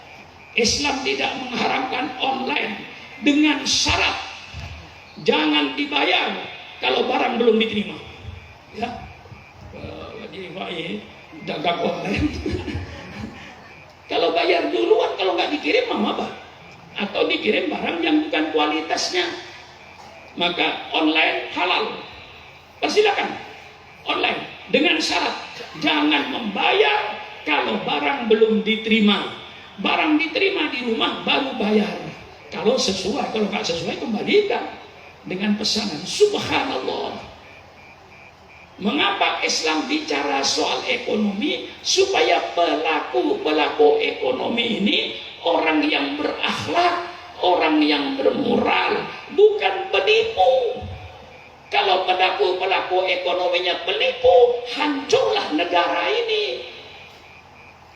Islam tidak mengharamkan online dengan syarat jangan dibayar kalau barang belum diterima. Ya, jadi dagang online. Kalau bayar duluan, kalau nggak dikirim apa? Atau dikirim barang yang bukan kualitasnya, maka online halal. Persilakan online dengan syarat jangan membayar kalau barang belum diterima. Barang diterima di rumah baru bayar. Kalau sesuai, kalau nggak sesuai kembalikan dengan pesanan. Subhanallah. Mengapa Islam bicara soal ekonomi? Supaya pelaku-pelaku ekonomi ini orang yang berakhlak, orang yang bermoral, bukan penipu. Kalau pelaku ekonominya penipu, hancurlah negara ini.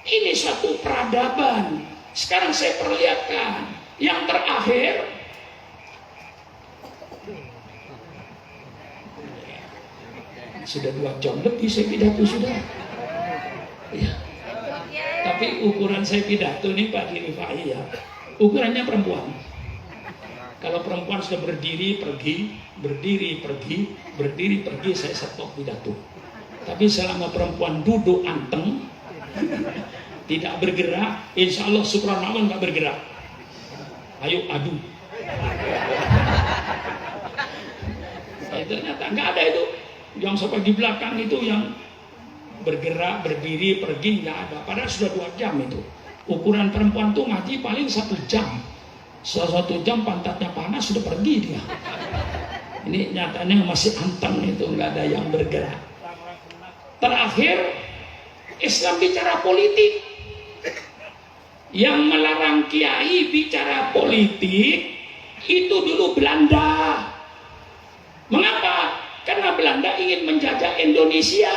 Ini suatu peradaban. Sekarang saya perlihatkan yang terakhir. Sudah 2 jam lebih saya pidato sudah. Ya. Tapi ukuran saya pidato ini Pak Dirifai ya, ukurannya perempuan. Kalau perempuan sudah berdiri pergi, berdiri pergi, berdiri pergi, saya stop pidato. Tapi selama perempuan duduk anteng, tidak bergerak, insya Allah Supranawan nggak bergerak. Ayo adu. Ternyata nggak ada itu. Yang sampai di belakang itu yang bergerak, berdiri, pergi nggak ada. Padahal sudah 2 jam itu. Ukuran perempuan tuh ngaji paling 1 jam. Setelah 1 jam pantatnya panas sudah pergi dia. Ini nyatanya masih anteng itu, nggak ada yang bergerak. Terakhir, Islam bicara politik. Yang melarang kiai bicara politik itu dulu Belanda. Mengapa? Karena Belanda ingin menjajah Indonesia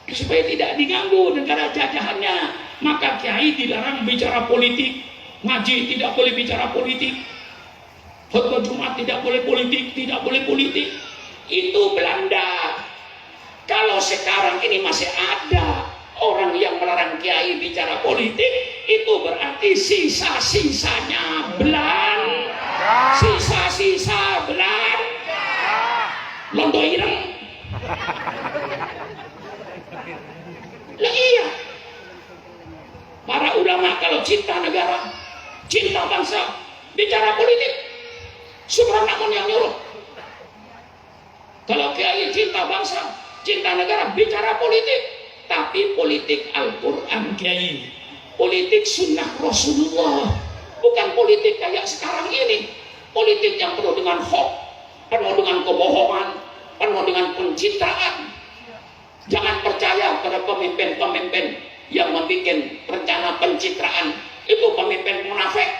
supaya tidak diganggu negara jajahannya. Maka kiai dilarang bicara politik, ngaji tidak boleh bicara politik, khutbah Jumat tidak boleh politik, tidak boleh politik. Itu Belanda. Kalau sekarang ini masih ada orang yang melarang kiai bicara politik, itu berarti sisa-sisanya Belanda. Sisa-sisa Belanda. Londo ireng. Lah iya. Para ulama kalau cinta negara, cinta bangsa, bicara politik, Supranamun yang nyuruh. Kalau kiai cinta bangsa, cinta negara, bicara politik, tapi politik Al-Quran kiai, politik sunnah Rasulullah, bukan politik kayak sekarang ini. Politik yang penuh dengan hoax, penuh dengan kebohongan, penuh dengan pencitraan. Jangan percaya pada pemimpin-pemimpin yang membuat rencana pencitraan. Itu pemimpin munafik.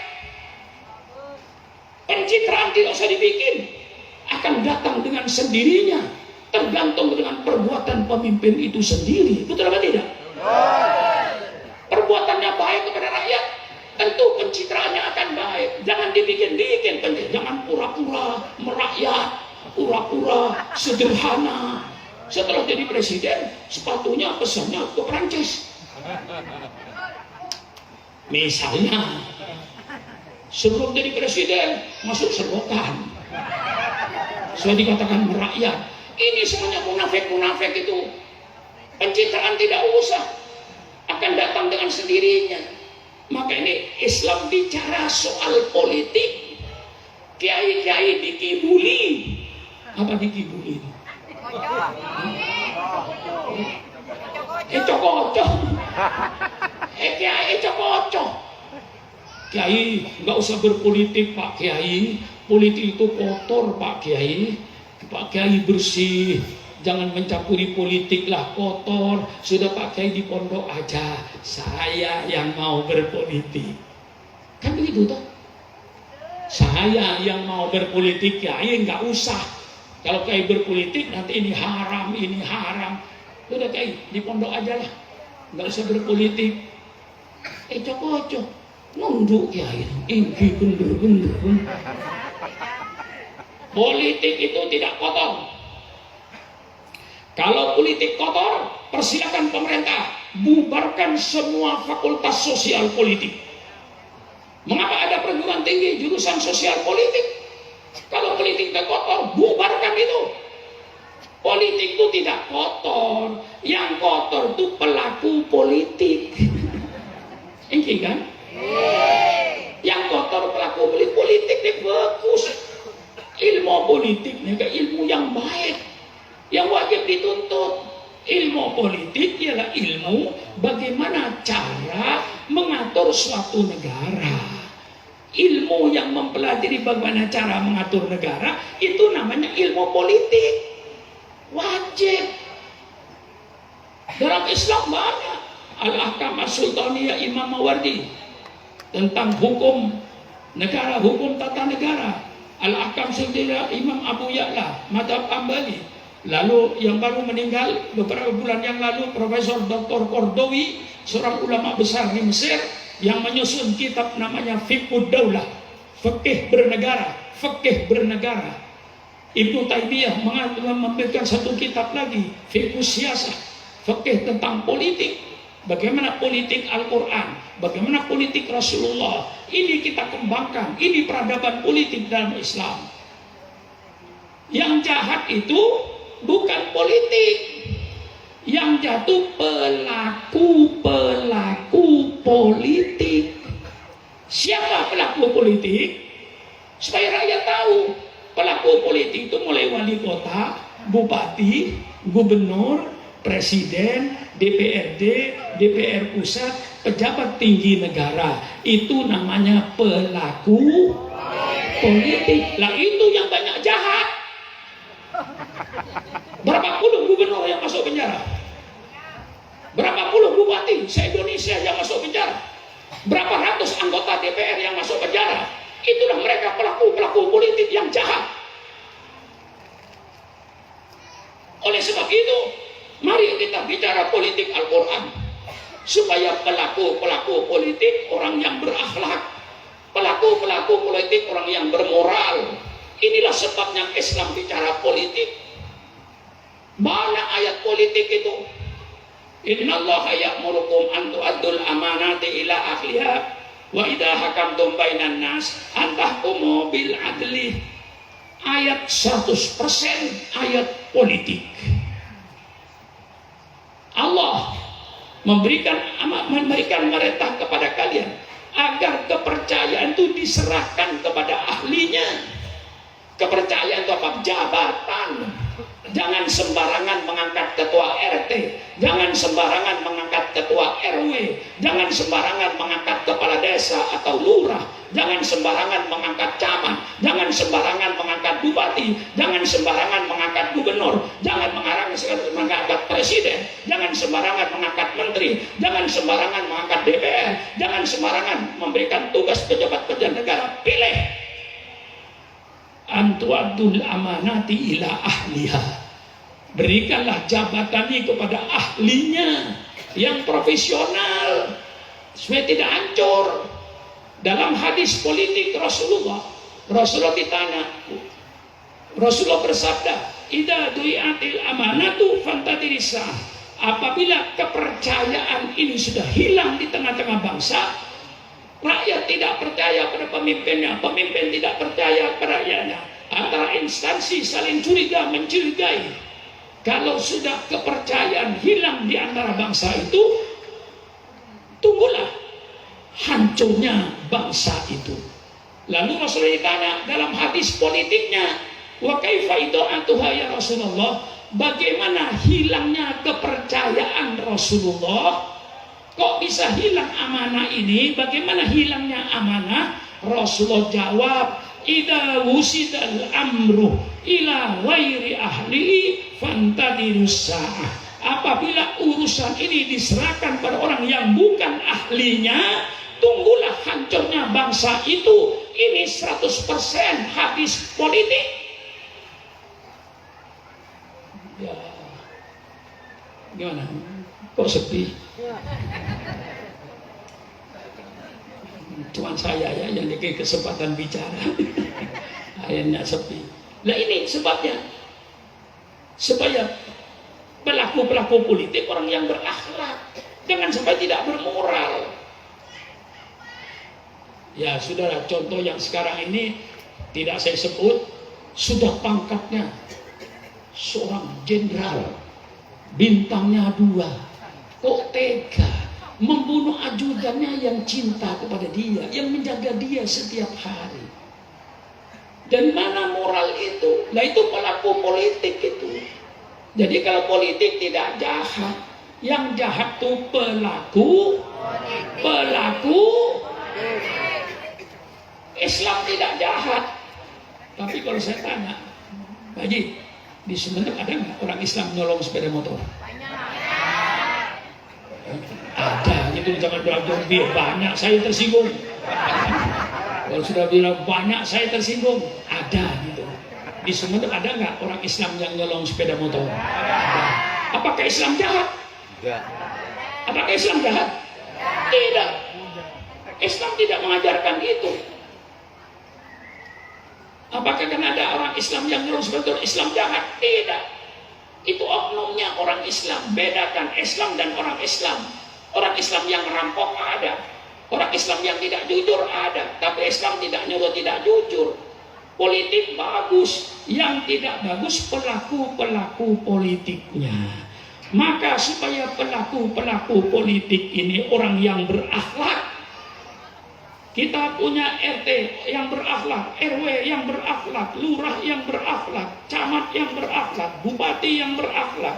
Pencitraan tidak usah dibikin, akan datang dengan sendirinya, tergantung dengan perbuatan pemimpin itu sendiri. Betul apa tidak? Perbuatannya baik kepada rakyat, tentu pencitraannya akan baik. Jangan dibikin-bikin, jangan pura-pura merakyat, pura-pura sederhana. Setelah jadi presiden, sepatunya pesannya ke Prancis. Misalnya, sebelum jadi presiden masuk serokan. Saya dikatakan merakyat. Ini semuanya munafik-munafik itu. Pencitraan tidak usah, akan datang dengan sendirinya. Maka ini Islam bicara soal politik. Kiai-kiai dikibuli. Apa dikibuli? Ecok-ocok. Kiai ecok-ocok. Kiai nggak usah berpolitik Pak Kiai. Politik itu kotor Pak Kiai. Pak Kiai bersih. Jangan mencampuri politik lah, kotor. Sudah Pak Kiai di pondok aja. Saya yang mau berpolitik. Kan begitu toh? Saya yang mau berpolitik, Kiai nggak usah. Kalau Kiai berpolitik nanti ini haram, ini haram. Udah Kiai di pondok aja lah, nggak usah berpolitik. Cocok, nunduk Kiai. Ini bener. Politik itu tidak kotor. Kalau politik kotor, persilakan pemerintah bubarkan semua fakultas sosial politik. Mengapa ada perguruan tinggi jurusan sosial politik? Kalau politik tidak kotor, bubarkan itu. Politik itu tidak kotor. Yang kotor itu pelaku politik. Ini kan? Yang kotor pelaku politik ini bagus. Ilmu politik ini ilmu yang baik, yang wajib dituntut. Ilmu politik ialah ilmu bagaimana cara mengatur suatu negara. Ilmu yang mempelajari bagaimana cara mengatur negara itu namanya ilmu politik. Wajib. Dalam Islam banyak Al-Ahkam As-Sultaniyah Imam Mawardi tentang hukum negara, hukum tata negara. Al-Ahkam Sultaniyah Imam Abu Ya'la Madhab Ambali. Lalu yang baru meninggal beberapa bulan yang lalu Profesor Dr. Kordowi, seorang ulama besar di Mesir, yang menyusun kitab namanya Fiqhud Daulah, fikih bernegara, fikih bernegara. Ibnu Taimiyah memberikan satu kitab lagi, Fiqhus Siyasah, fikih tentang politik. Bagaimana politik Al-Quran, bagaimana politik Rasulullah. Ini kita kembangkan, ini peradaban politik dalam Islam. Yang jahat itu bukan politik, yang jatuh pelaku politik. Siapa pelaku politik? Supaya rakyat tahu, pelaku politik itu mulai wali kota, bupati, gubernur, presiden, DPRD, DPR pusat, pejabat tinggi negara. Itu namanya pelaku politik. Lah itu yang banyak jahat. Berapa puluh gubernur yang masuk penjara? Berapa puluh bupati se-Indonesia yang masuk penjara? Berapa ratus anggota DPR yang masuk penjara? Itulah mereka pelaku politik yang jahat. Oleh sebab itu, mari kita bicara politik Al-Quran, supaya pelaku politik orang yang berakhlak, pelaku politik orang yang bermoral. Inilah sebabnya Islam bicara politik. Mana ayat politik itu? Innallaha ya'murukum an tu'addul amanati ila ahliha wa idza hakamtum bainan nas an tahkumu bil adli. Ayat 100% ayat politik. Allah memberikan merintah kepada kalian agar kepercayaan itu diserahkan kepada ahlinya. Kepercayaan itu apa? Jabatan. Jangan sembarangan mengangkat ketua RT, jangan sembarangan mengangkat ketua RW, jangan sembarangan mengangkat kepala desa atau lurah, jangan sembarangan mengangkat camat, jangan sembarangan mengangkat bupati, jangan sembarangan mengangkat gubernur, jangan mengangkat presiden, jangan sembarangan mengangkat menteri, jangan sembarangan mengangkat DPR, jangan sembarangan memberikan tugas pejabat-pejabat negara. Pilih. Antu'adul amanati ila ahliha. Berikanlah jabatan ini kepada ahlinya yang profesional supaya tidak hancur. Dalam hadis politik Rasulullah ditanya, Rasulullah bersabda, "Idza du'iatil amanatu fantadirisa." Apabila kepercayaan ini sudah hilang di tengah-tengah bangsa, rakyat tidak percaya pada pemimpinnya, pemimpin tidak percaya pada rakyatnya, antara instansi saling curiga mencurigai. Kalau sudah kepercayaan hilang di antara bangsa itu, tunggulah hancurnya bangsa itu. Lalu Rasulullah ditanya dalam hadis politiknya, wa kaifa ida'atuha ya Rasulullah, bagaimana hilangnya kepercayaan Rasulullah? Kok bisa hilang amanah ini? Bagaimana hilangnya amanah? Rasulullah jawab, idza wusidal amru ila ghairi ahlihi fantadirus sa'ah. Apabila urusan ini diserahkan pada orang yang bukan ahlinya, tunggulah hancurnya bangsa itu. Ini 100% hadis politik. Ya, gimana? Kok sepi? Cuman saya ya yang dikasih kesempatan bicara. Akhirnya sepi. Nah ini sebabnya. Supaya pelaku-pelaku politik orang yang berakhlak, jangan sampai tidak bermoral. Ya saudara, contoh yang sekarang ini tidak saya sebut, sudah pangkatnya seorang jenderal, bintangnya 2, kok tega membunuh ajudannya yang cinta kepada dia, yang menjaga dia setiap hari. Dan mana moral itu? Nah itu pelaku politik itu. Jadi kalau politik tidak jahat, yang jahat tuh pelaku. Islam tidak jahat. Tapi kalau saya tanya, Pak Haji, di Sumeneb ada nggak orang Islam nyolong sepeda motor? Ada, gitu. Jangan bilang banyak, saya tersinggung. Kalau sudah bilang banyak, saya tersinggung. Ada gitu. Di Sumeneb ada nggak orang Islam yang nyolong sepeda motor? Ada. Apakah Islam jahat? Tidak. Apakah Islam jahat? Tidak. Islam tidak mengajarkan itu. Apakah kan ada orang Islam yang nyolong sepeda motor Islam jahat? Tidak. Itu oknumnya orang Islam. Bedakan Islam dan orang Islam. Orang Islam yang merampok ada, orang Islam yang tidak jujur ada, tapi Islam tidak nyuruh tidak jujur. Politik bagus, yang tidak bagus pelaku-pelaku politiknya. Maka supaya pelaku-pelaku politik ini orang yang berakhlak, kita punya RT yang berakhlak, RW yang berakhlak, lurah yang berakhlak, camat yang berakhlak, bupati yang berakhlak,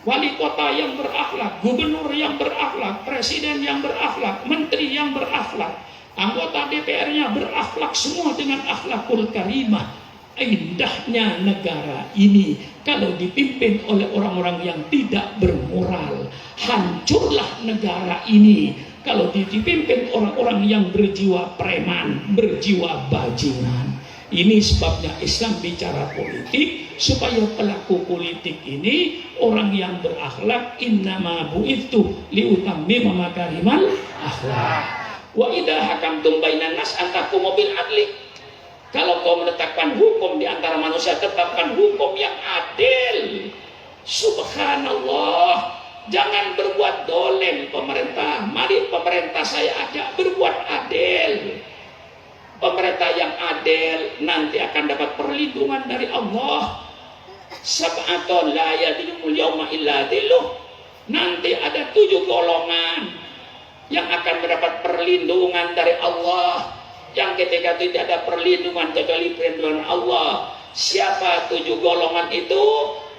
wali kota yang berakhlak, gubernur yang berakhlak, presiden yang berakhlak, menteri yang berakhlak, anggota DPR-nya berakhlak, semua dengan akhlakul karimah. Indahnya negara ini kalau dipimpin oleh orang-orang yang tidak bermoral. Hancurlah negara ini kalau dipimpin orang-orang yang berjiwa preman, berjiwa bajingan. Ini sebabnya Islam bicara politik, supaya pelaku politik ini orang yang berakhlak. Innama bu'ithu liutammima makarimal akhlak. Wa idza hakamtum bainan nas an tahkumu bil adli. Kalau kau menetapkan hukum di antara manusia, tetapkan hukum yang adil. Subhanallah. Jangan berbuat dolim pemerintah. Mari pemerintah saya ajak berbuat adil. Pemerintah yang adil nanti akan dapat perlindungan dari Allah. Sab'atun la yadilul yawma illa dilluh. Nanti ada 7 golongan yang akan mendapat perlindungan dari Allah, yang ketika tidak ada perlindungan kecuali perlindungan Allah. Siapa 7 golongan itu?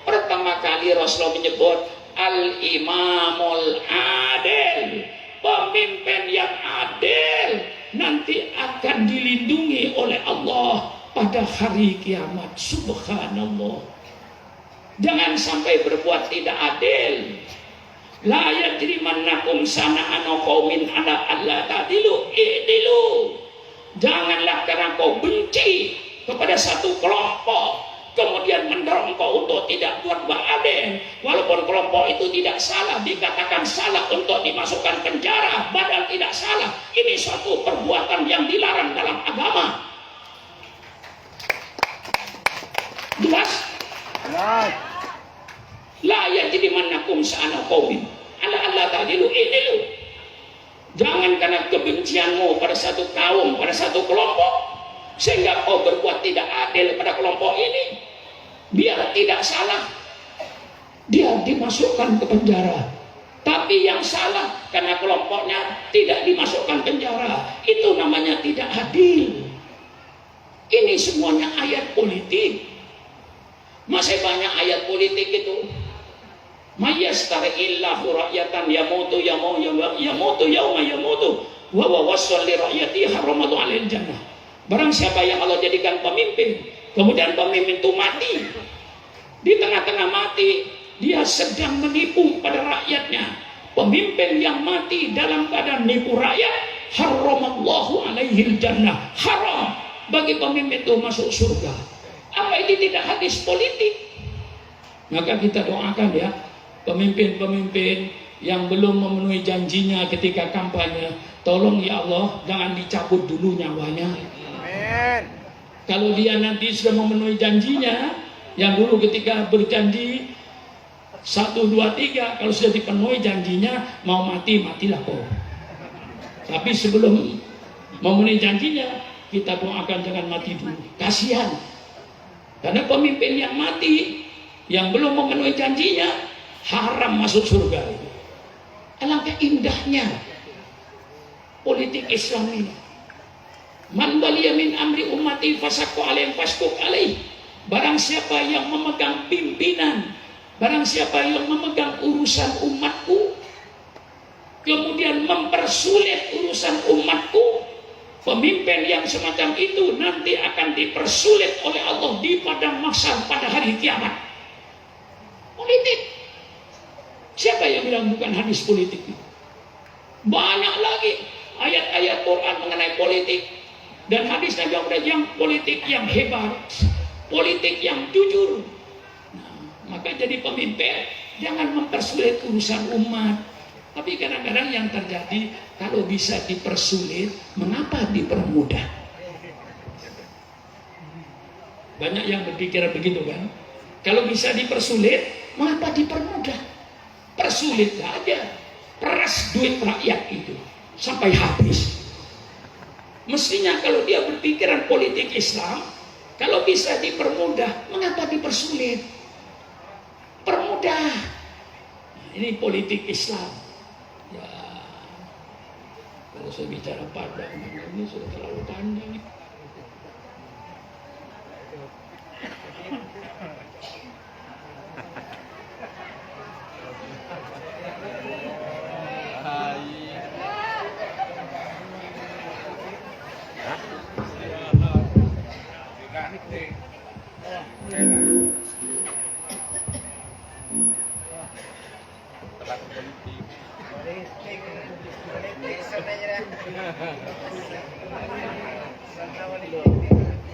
Pertama kali Rasulullah menyebut al-imamul adil, pemimpin yang adil nanti akan dilindungi oleh Allah. pada hari kiamat. Subhanallah. Jangan sampai berbuat tidak adil. La yajrimannakum sana'anu qaumin ala alla ta'dilu i'dilu. Janganlah karena kau benci kepada satu kelompok kemudian mendorong kau untuk tidak buat adil, walaupun kelompok itu tidak salah, dikatakan salah untuk dimasukkan penjara, padahal tidak salah. Ini suatu perbuatan yang dilarang dalam agama. Jelas? La yajrimannakum sana'anu qaumin ala alla ta'dilu i'dilu. Jangan karena kebencianmu pada satu kaum, pada satu kelompok, sehingga kau berbuat tidak adil pada kelompok ini, biar tidak salah dia dimasukkan ke penjara. Tapi yang salah karena kelompoknya tidak dimasukkan penjara, itu namanya tidak adil. Ini semuanya ayat politik. Masih banyak ayat politik itu. Mayyastar'illahu rakyatan yamutu yauma yamutu wa wasal li rakyati haramatu 'alal jannah. Barang siapa yang Allah jadikan pemimpin, kemudian pemimpin itu mati, di tengah-tengah mati dia sedang menipu pada rakyatnya. Pemimpin yang mati dalam keadaan nipu rakyat, haramallahu 'alaihil jannah, haram bagi pemimpin itu masuk surga. Apa ini tidak hadis politik? Maka kita doakan ya, pemimpin-pemimpin yang belum memenuhi janjinya ketika kampanye, tolong ya Allah jangan dicabut dulu nyawanya. Amin. Kalau dia nanti sudah memenuhi janjinya, yang dulu ketika berjanji 1, 2, 3, kalau sudah dipenuhi janjinya, mau mati, matilah kau. Tapi sebelum memenuhi janjinya, kita doakan jangan mati dulu. Kasihan. Karena pemimpin yang mati, yang belum memenuhi janjinya, haram masuk surga itu. Alangkah indahnya politik Islam ini. Man waliya min amri ummati fasaqqa alaihim fasquq alaih. Barang siapa yang memegang pimpinan, barang siapa yang memegang urusan umatku, kemudian mempersulit urusan umatku, pemimpin yang semacam itu nanti akan dipersulit oleh Allah di padang mahsyar pada hari kiamat. Politik. Siapa yang bilang bukan hadis politik? Banyak lagi ayat-ayat Quran mengenai politik dan hadis Nabi Muhammad yang politik yang hebat, politik yang jujur. Nah, maka jadi pemimpin jangan mempersulit urusan umat. Tapi kadang-kadang yang terjadi, kalau bisa dipersulit, mengapa dipermudah? Banyak yang berpikir begitu kan? Kalau bisa dipersulit, mengapa dipermudah? Persulit aja, peras duit rakyat itu sampai habis. Mestinya kalau dia berpikiran politik Islam, kalau bisa dipermudah, mengapa dipersulit? Permudah. Ini politik Islam. Ya, kalau saya bicara pada ini sudah terlalu panjang.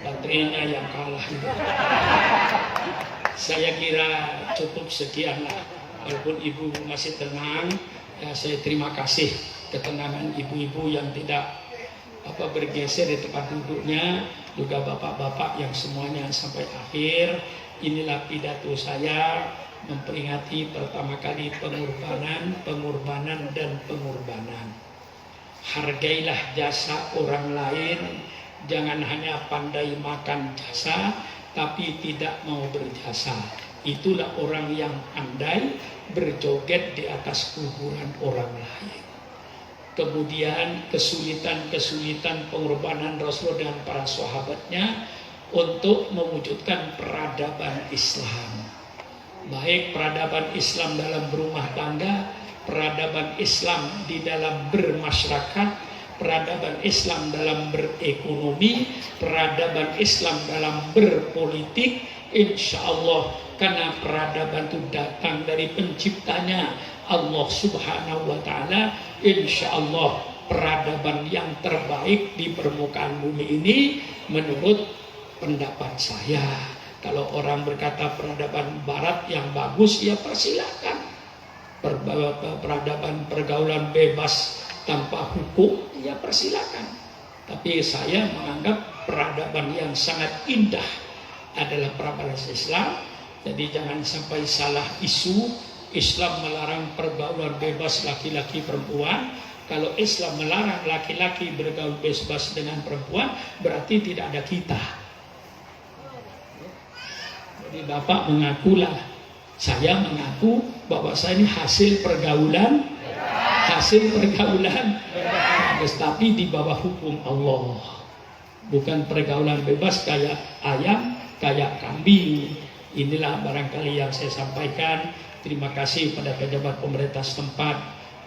Baterainya yang kalah. Saya kira cukup sekian lah. Walaupun ibu masih tenang, ya saya terima kasih ketenangan ibu-ibu yang tidak bergeser di tempat duduknya, juga bapak-bapak yang semuanya sampai akhir. Inilah pidato saya memperingati pertama kali pengorbanan dan pengorbanan. Hargailah jasa orang lain, jangan hanya pandai makan jasa tapi tidak mau berjasa. Itulah orang yang pandai berjoget di atas kuburan orang lain. Kemudian kesulitan pengorbanan Rasul dengan para sahabatnya untuk mewujudkan peradaban Islam. Baik peradaban Islam dalam berumah tangga, peradaban Islam di dalam bermasyarakat, peradaban Islam dalam berekonomi, peradaban Islam dalam berpolitik, insya Allah, karena peradaban itu datang dari penciptanya Allah Subhanahu wa Ta'ala. Insya Allah peradaban yang terbaik di permukaan bumi ini menurut pendapat saya. Kalau orang berkata peradaban barat yang bagus, ya persilakan. Peradaban pergaulan bebas tanpa hukum, ya persilakan. Tapi saya menganggap peradaban yang sangat indah adalah peradaban Islam. Jadi jangan sampai salah isu. Islam melarang pergaulan bebas laki-laki perempuan. Kalau Islam melarang laki-laki bergaul bebas dengan perempuan, berarti tidak ada kita. Jadi Bapak mengakulah, saya mengaku bahwa saya ini hasil pergaulan tapi di bawah hukum Allah. Bukan pergaulan bebas kayak ayam, kayak kambing. Inilah barangkali yang saya sampaikan. Terima kasih pada pejabat pemerintah setempat.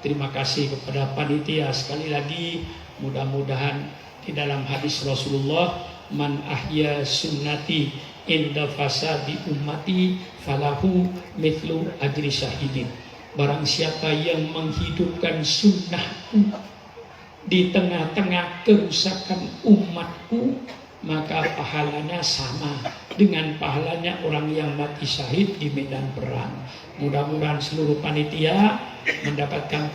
Terima kasih kepada panitia. Sekali lagi, mudah-mudahan di dalam hadis Rasulullah, man ahya sunnati inda fasadi ummati falahu mithlu ajri syahidin. Barang siapa yang menghidupkan sunnahku di tengah-tengah kerusakan umatku, maka pahalanya sama dengan pahalanya orang yang mati syahid di medan perang. Mudah-mudahan seluruh panitia mendapatkan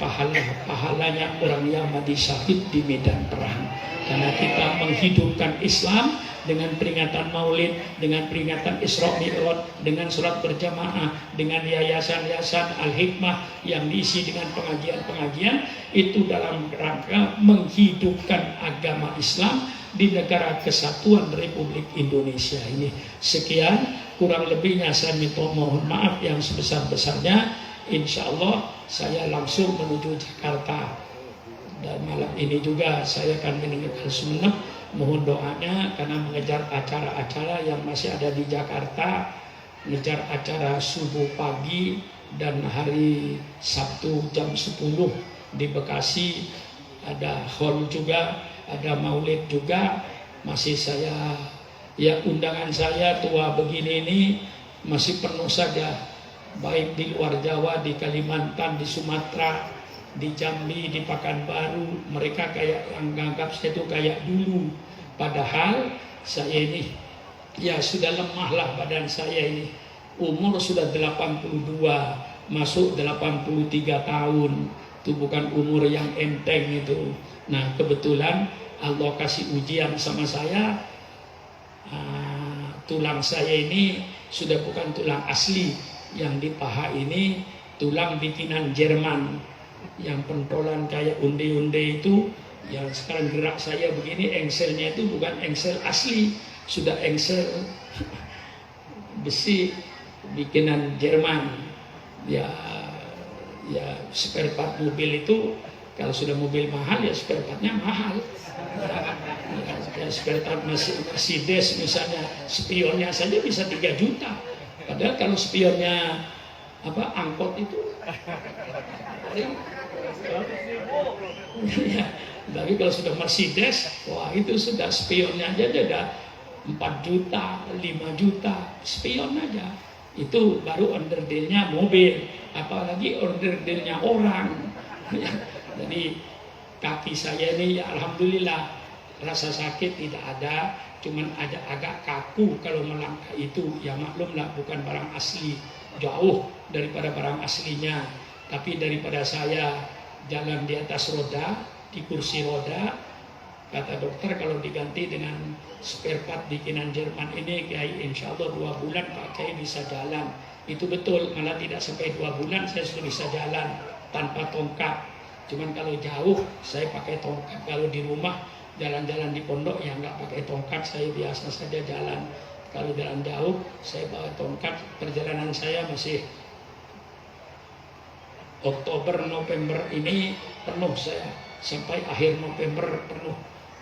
pahalanya orang yang mati syahid di medan perang. Karena kita menghidupkan Islam dengan peringatan Maulid, dengan peringatan Isra Mi'raj, dengan surat berjamaah, dengan yayasan-yayasan Al-Hikmah yang diisi dengan pengajian-pengajian, itu dalam rangka menghidupkan agama Islam di negara kesatuan Republik Indonesia ini. Sekian, kurang lebihnya saya minta mohon maaf yang sebesar-besarnya. Insya Allah saya langsung menuju Jakarta. Dan malam ini juga saya akan meninggalkan Sumeneb. Mohon doanya karena mengejar acara-acara yang masih ada di Jakarta, mengejar acara subuh pagi dan hari Sabtu jam 10 di Bekasi ada hall juga, ada maulid juga. Masih saya, ya undangan saya tua begini ini masih penuh saja, baik di luar Jawa, di Kalimantan, di Sumatera, di Jambi, di Pekanbaru. Mereka kayak yang menganggap saya itu kayak dulu, padahal saya ini ya sudah lemah lah badan saya ini, umur sudah 82 masuk 83 tahun. Itu bukan umur yang enteng itu. Nah kebetulan Allah kasih ujian sama saya. Tulang saya ini sudah bukan tulang asli, yang di paha ini tulang bikinan Jerman, yang pentolan kayak unde-unde itu. Yang sekarang gerak saya begini, engselnya itu bukan engsel asli, sudah engsel besi bikinan Jerman. Ya spare part mobil itu kalau sudah mobil mahal ya spare partnya mahal. Ya spare part Mercedes misalnya, spionnya saja bisa 3 juta. Padahal kalau spionnya angkot itu ya, tapi kalau sudah Mercedes, wah itu sudah spionnya aja ada 4 juta, 5 juta spion aja. Itu baru onderdilnya mobil, apalagi onderdilnya orang. Jadi kaki saya ini ya alhamdulillah rasa sakit tidak ada, cuman ada agak kaku kalau melangkah itu. Ya maklumlah bukan barang asli, jauh daripada barang aslinya. Tapi daripada saya jalan di atas roda, di kursi roda, kata dokter kalau diganti dengan spare part bikinan Jerman ini, Kiai, insya Allah 2 bulan Pak Kiai bisa jalan. Itu betul, malah tidak sampai 2 bulan saya sudah bisa jalan tanpa tongkat. Cuman kalau jauh saya pakai tongkat. Kalau di rumah jalan-jalan di pondok ya nggak pakai tongkat, saya biasa saja jalan. Kalau jalan jauh saya bawa tongkat. Perjalanan saya masih Oktober, November ini penuh saya, sampai akhir November penuh.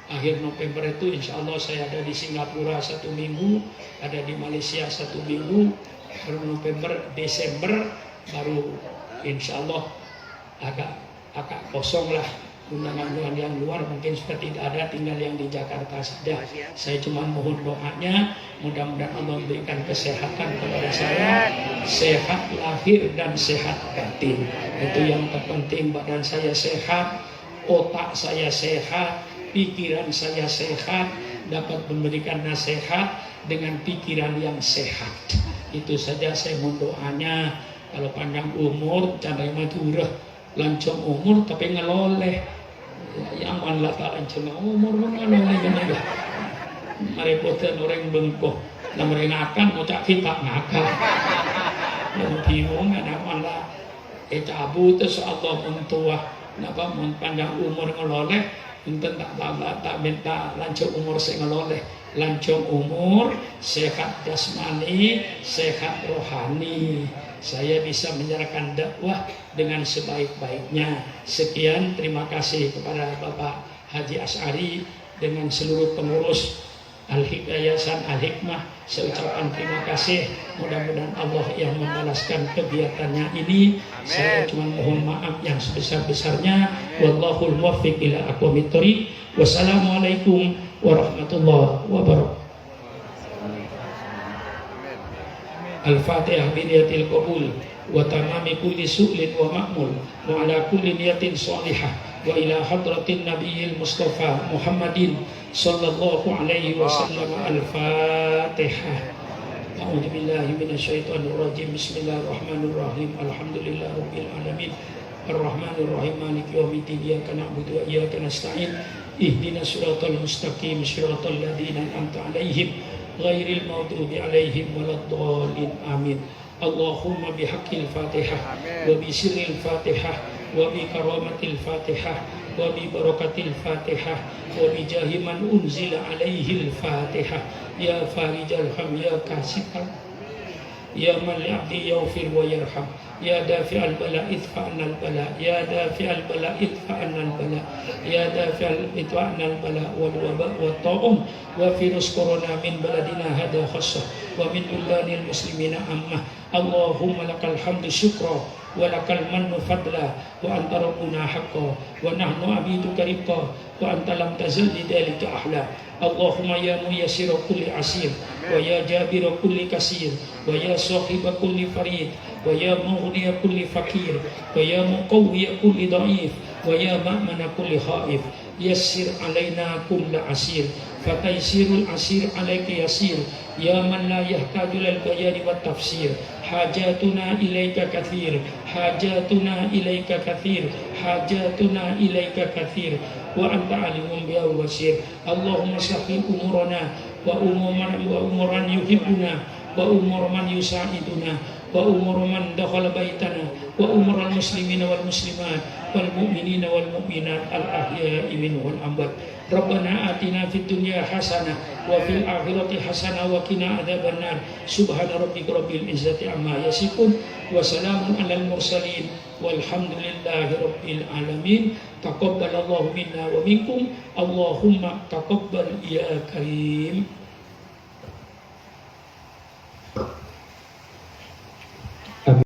Akhir November itu insya Allah saya ada di Singapura 1 minggu, ada di Malaysia 1 minggu. Baru November, Desember baru insya Allah agak kosong lah. undangan yang luar mungkin sudah tidak ada, tinggal yang di Jakarta saja. Saya cuma mohon doanya, mudah-mudahan Allah memberikan kesehatan kepada saya, sehat lahir dan sehat batin. Itu yang terpenting, badan saya sehat, otak saya sehat, pikiran saya sehat, dapat memberikan nasihat dengan pikiran yang sehat. Itu saja saya mohon doanya. Kalau panjang umur, candai madurah, lancong umur tapi ngeloleh. Yang mana tak lancong umur ngeloleh bener. Merepotan orang bengkoh, nah mereka akan mau cak kita ngakak. Yang bingung anak malah cabut terus Allah mentua, napa panjang umur ngeloleh, enten tak minta lancong umur saya ngeloleh. Lancong umur, sehat jasmani, sehat rohani. Saya bisa menjalankan dakwah dengan sebaik-baiknya. Sekian, terima kasih kepada Bapak Haji Asy'ari dengan seluruh pengurus Yayasan Al-Hikmah. Saya ucapkan terima kasih. Mudah-mudahan Allah yang membalaskan kegiatannya ini. Saya cuma mohon maaf yang sebesar-besarnya. Wallahul muwaffiq ila aqwamit thoriq. Wassalamualaikum warahmatullahi wabarakatuh. Al-Fatihah biniyatil qabul wa tamami kulli su'lin wa ma'mul wa ala kulli niyatin salihah wa ila hadratin nabiyil mustafa Muhammadin sallallahu alaihi wasallam. Al-Fatihah. A'udzu billahi minasyaitonir rajim. Bismillahirrahmanirrahim. Alhamdulillahi rabbil alamin. Ar-Rahmanir Rahim. Maliki yaumiddin. Iyyaka na'budu wa iyyaka nasta'in. Ihdinas siratal mustaqim. Siratal ladzina an'amta 'alaihim ghairil maghdubi 'alaihim waladdallin. Amin. Allahumma bihaqqil Fatihah wa bi sirril Fatihah wa bi karamatil Fatihah wa bi barakatil Fatihah wa bi jahi man unzila 'alaihil Fatihah. Ya farijal ham, ya kasifal, ya man li'abdi yaghfir wa yarham, ya dafi'al bala idfa'nal bala, ya dafi'al bala idfa'nal bala, ya dafi'al idfa'nal bala wal waba wa ta'um wa virus corona min baladina hada khassah wa min buldanil muslimina ammah. Allahumma lakal hamdu syukra wa lakal mannu fadla wa anta rabbuna haqqa wa nahnu abiduka riqqa wa anta lam tazal lidhalika ahla. Allahumma ya muyassira kulli asir wa ya jabira kulli kasir wa ya sahiba kulli farid wa ya mughniya kulli fakir wa ya muqawwiya kulli da'if wa ya ma'mana kulli khaif. Yassir alaina kulla asir fataysirul asir alaika yasir ya man la yahtaju lil bayani wat tafsir. Hajatuna ilaika kathir, hajatuna ilaika kathir, hajatuna ilaika kathir wa anta alimun biha wasir. Allahumma sahih umurana wa umuran yuhibbuna wa umur man yusa'iduna wa umur man dakhala baitana wa umur al muslimina wal muslimat wal mu'minina wal mu'minat al ahya'i minhum wal amwat. Rabbana atina fid dunya hasanah wa fil akhirati hasanah wa qina adzabannar. Subhana rabbika rabbil izzati amma yasifun wa salamun alal mursalin walhamdulillahi rabbil alamin. Taqabbalallahu minna wa minkum. Allahumma taqabbal ya karim.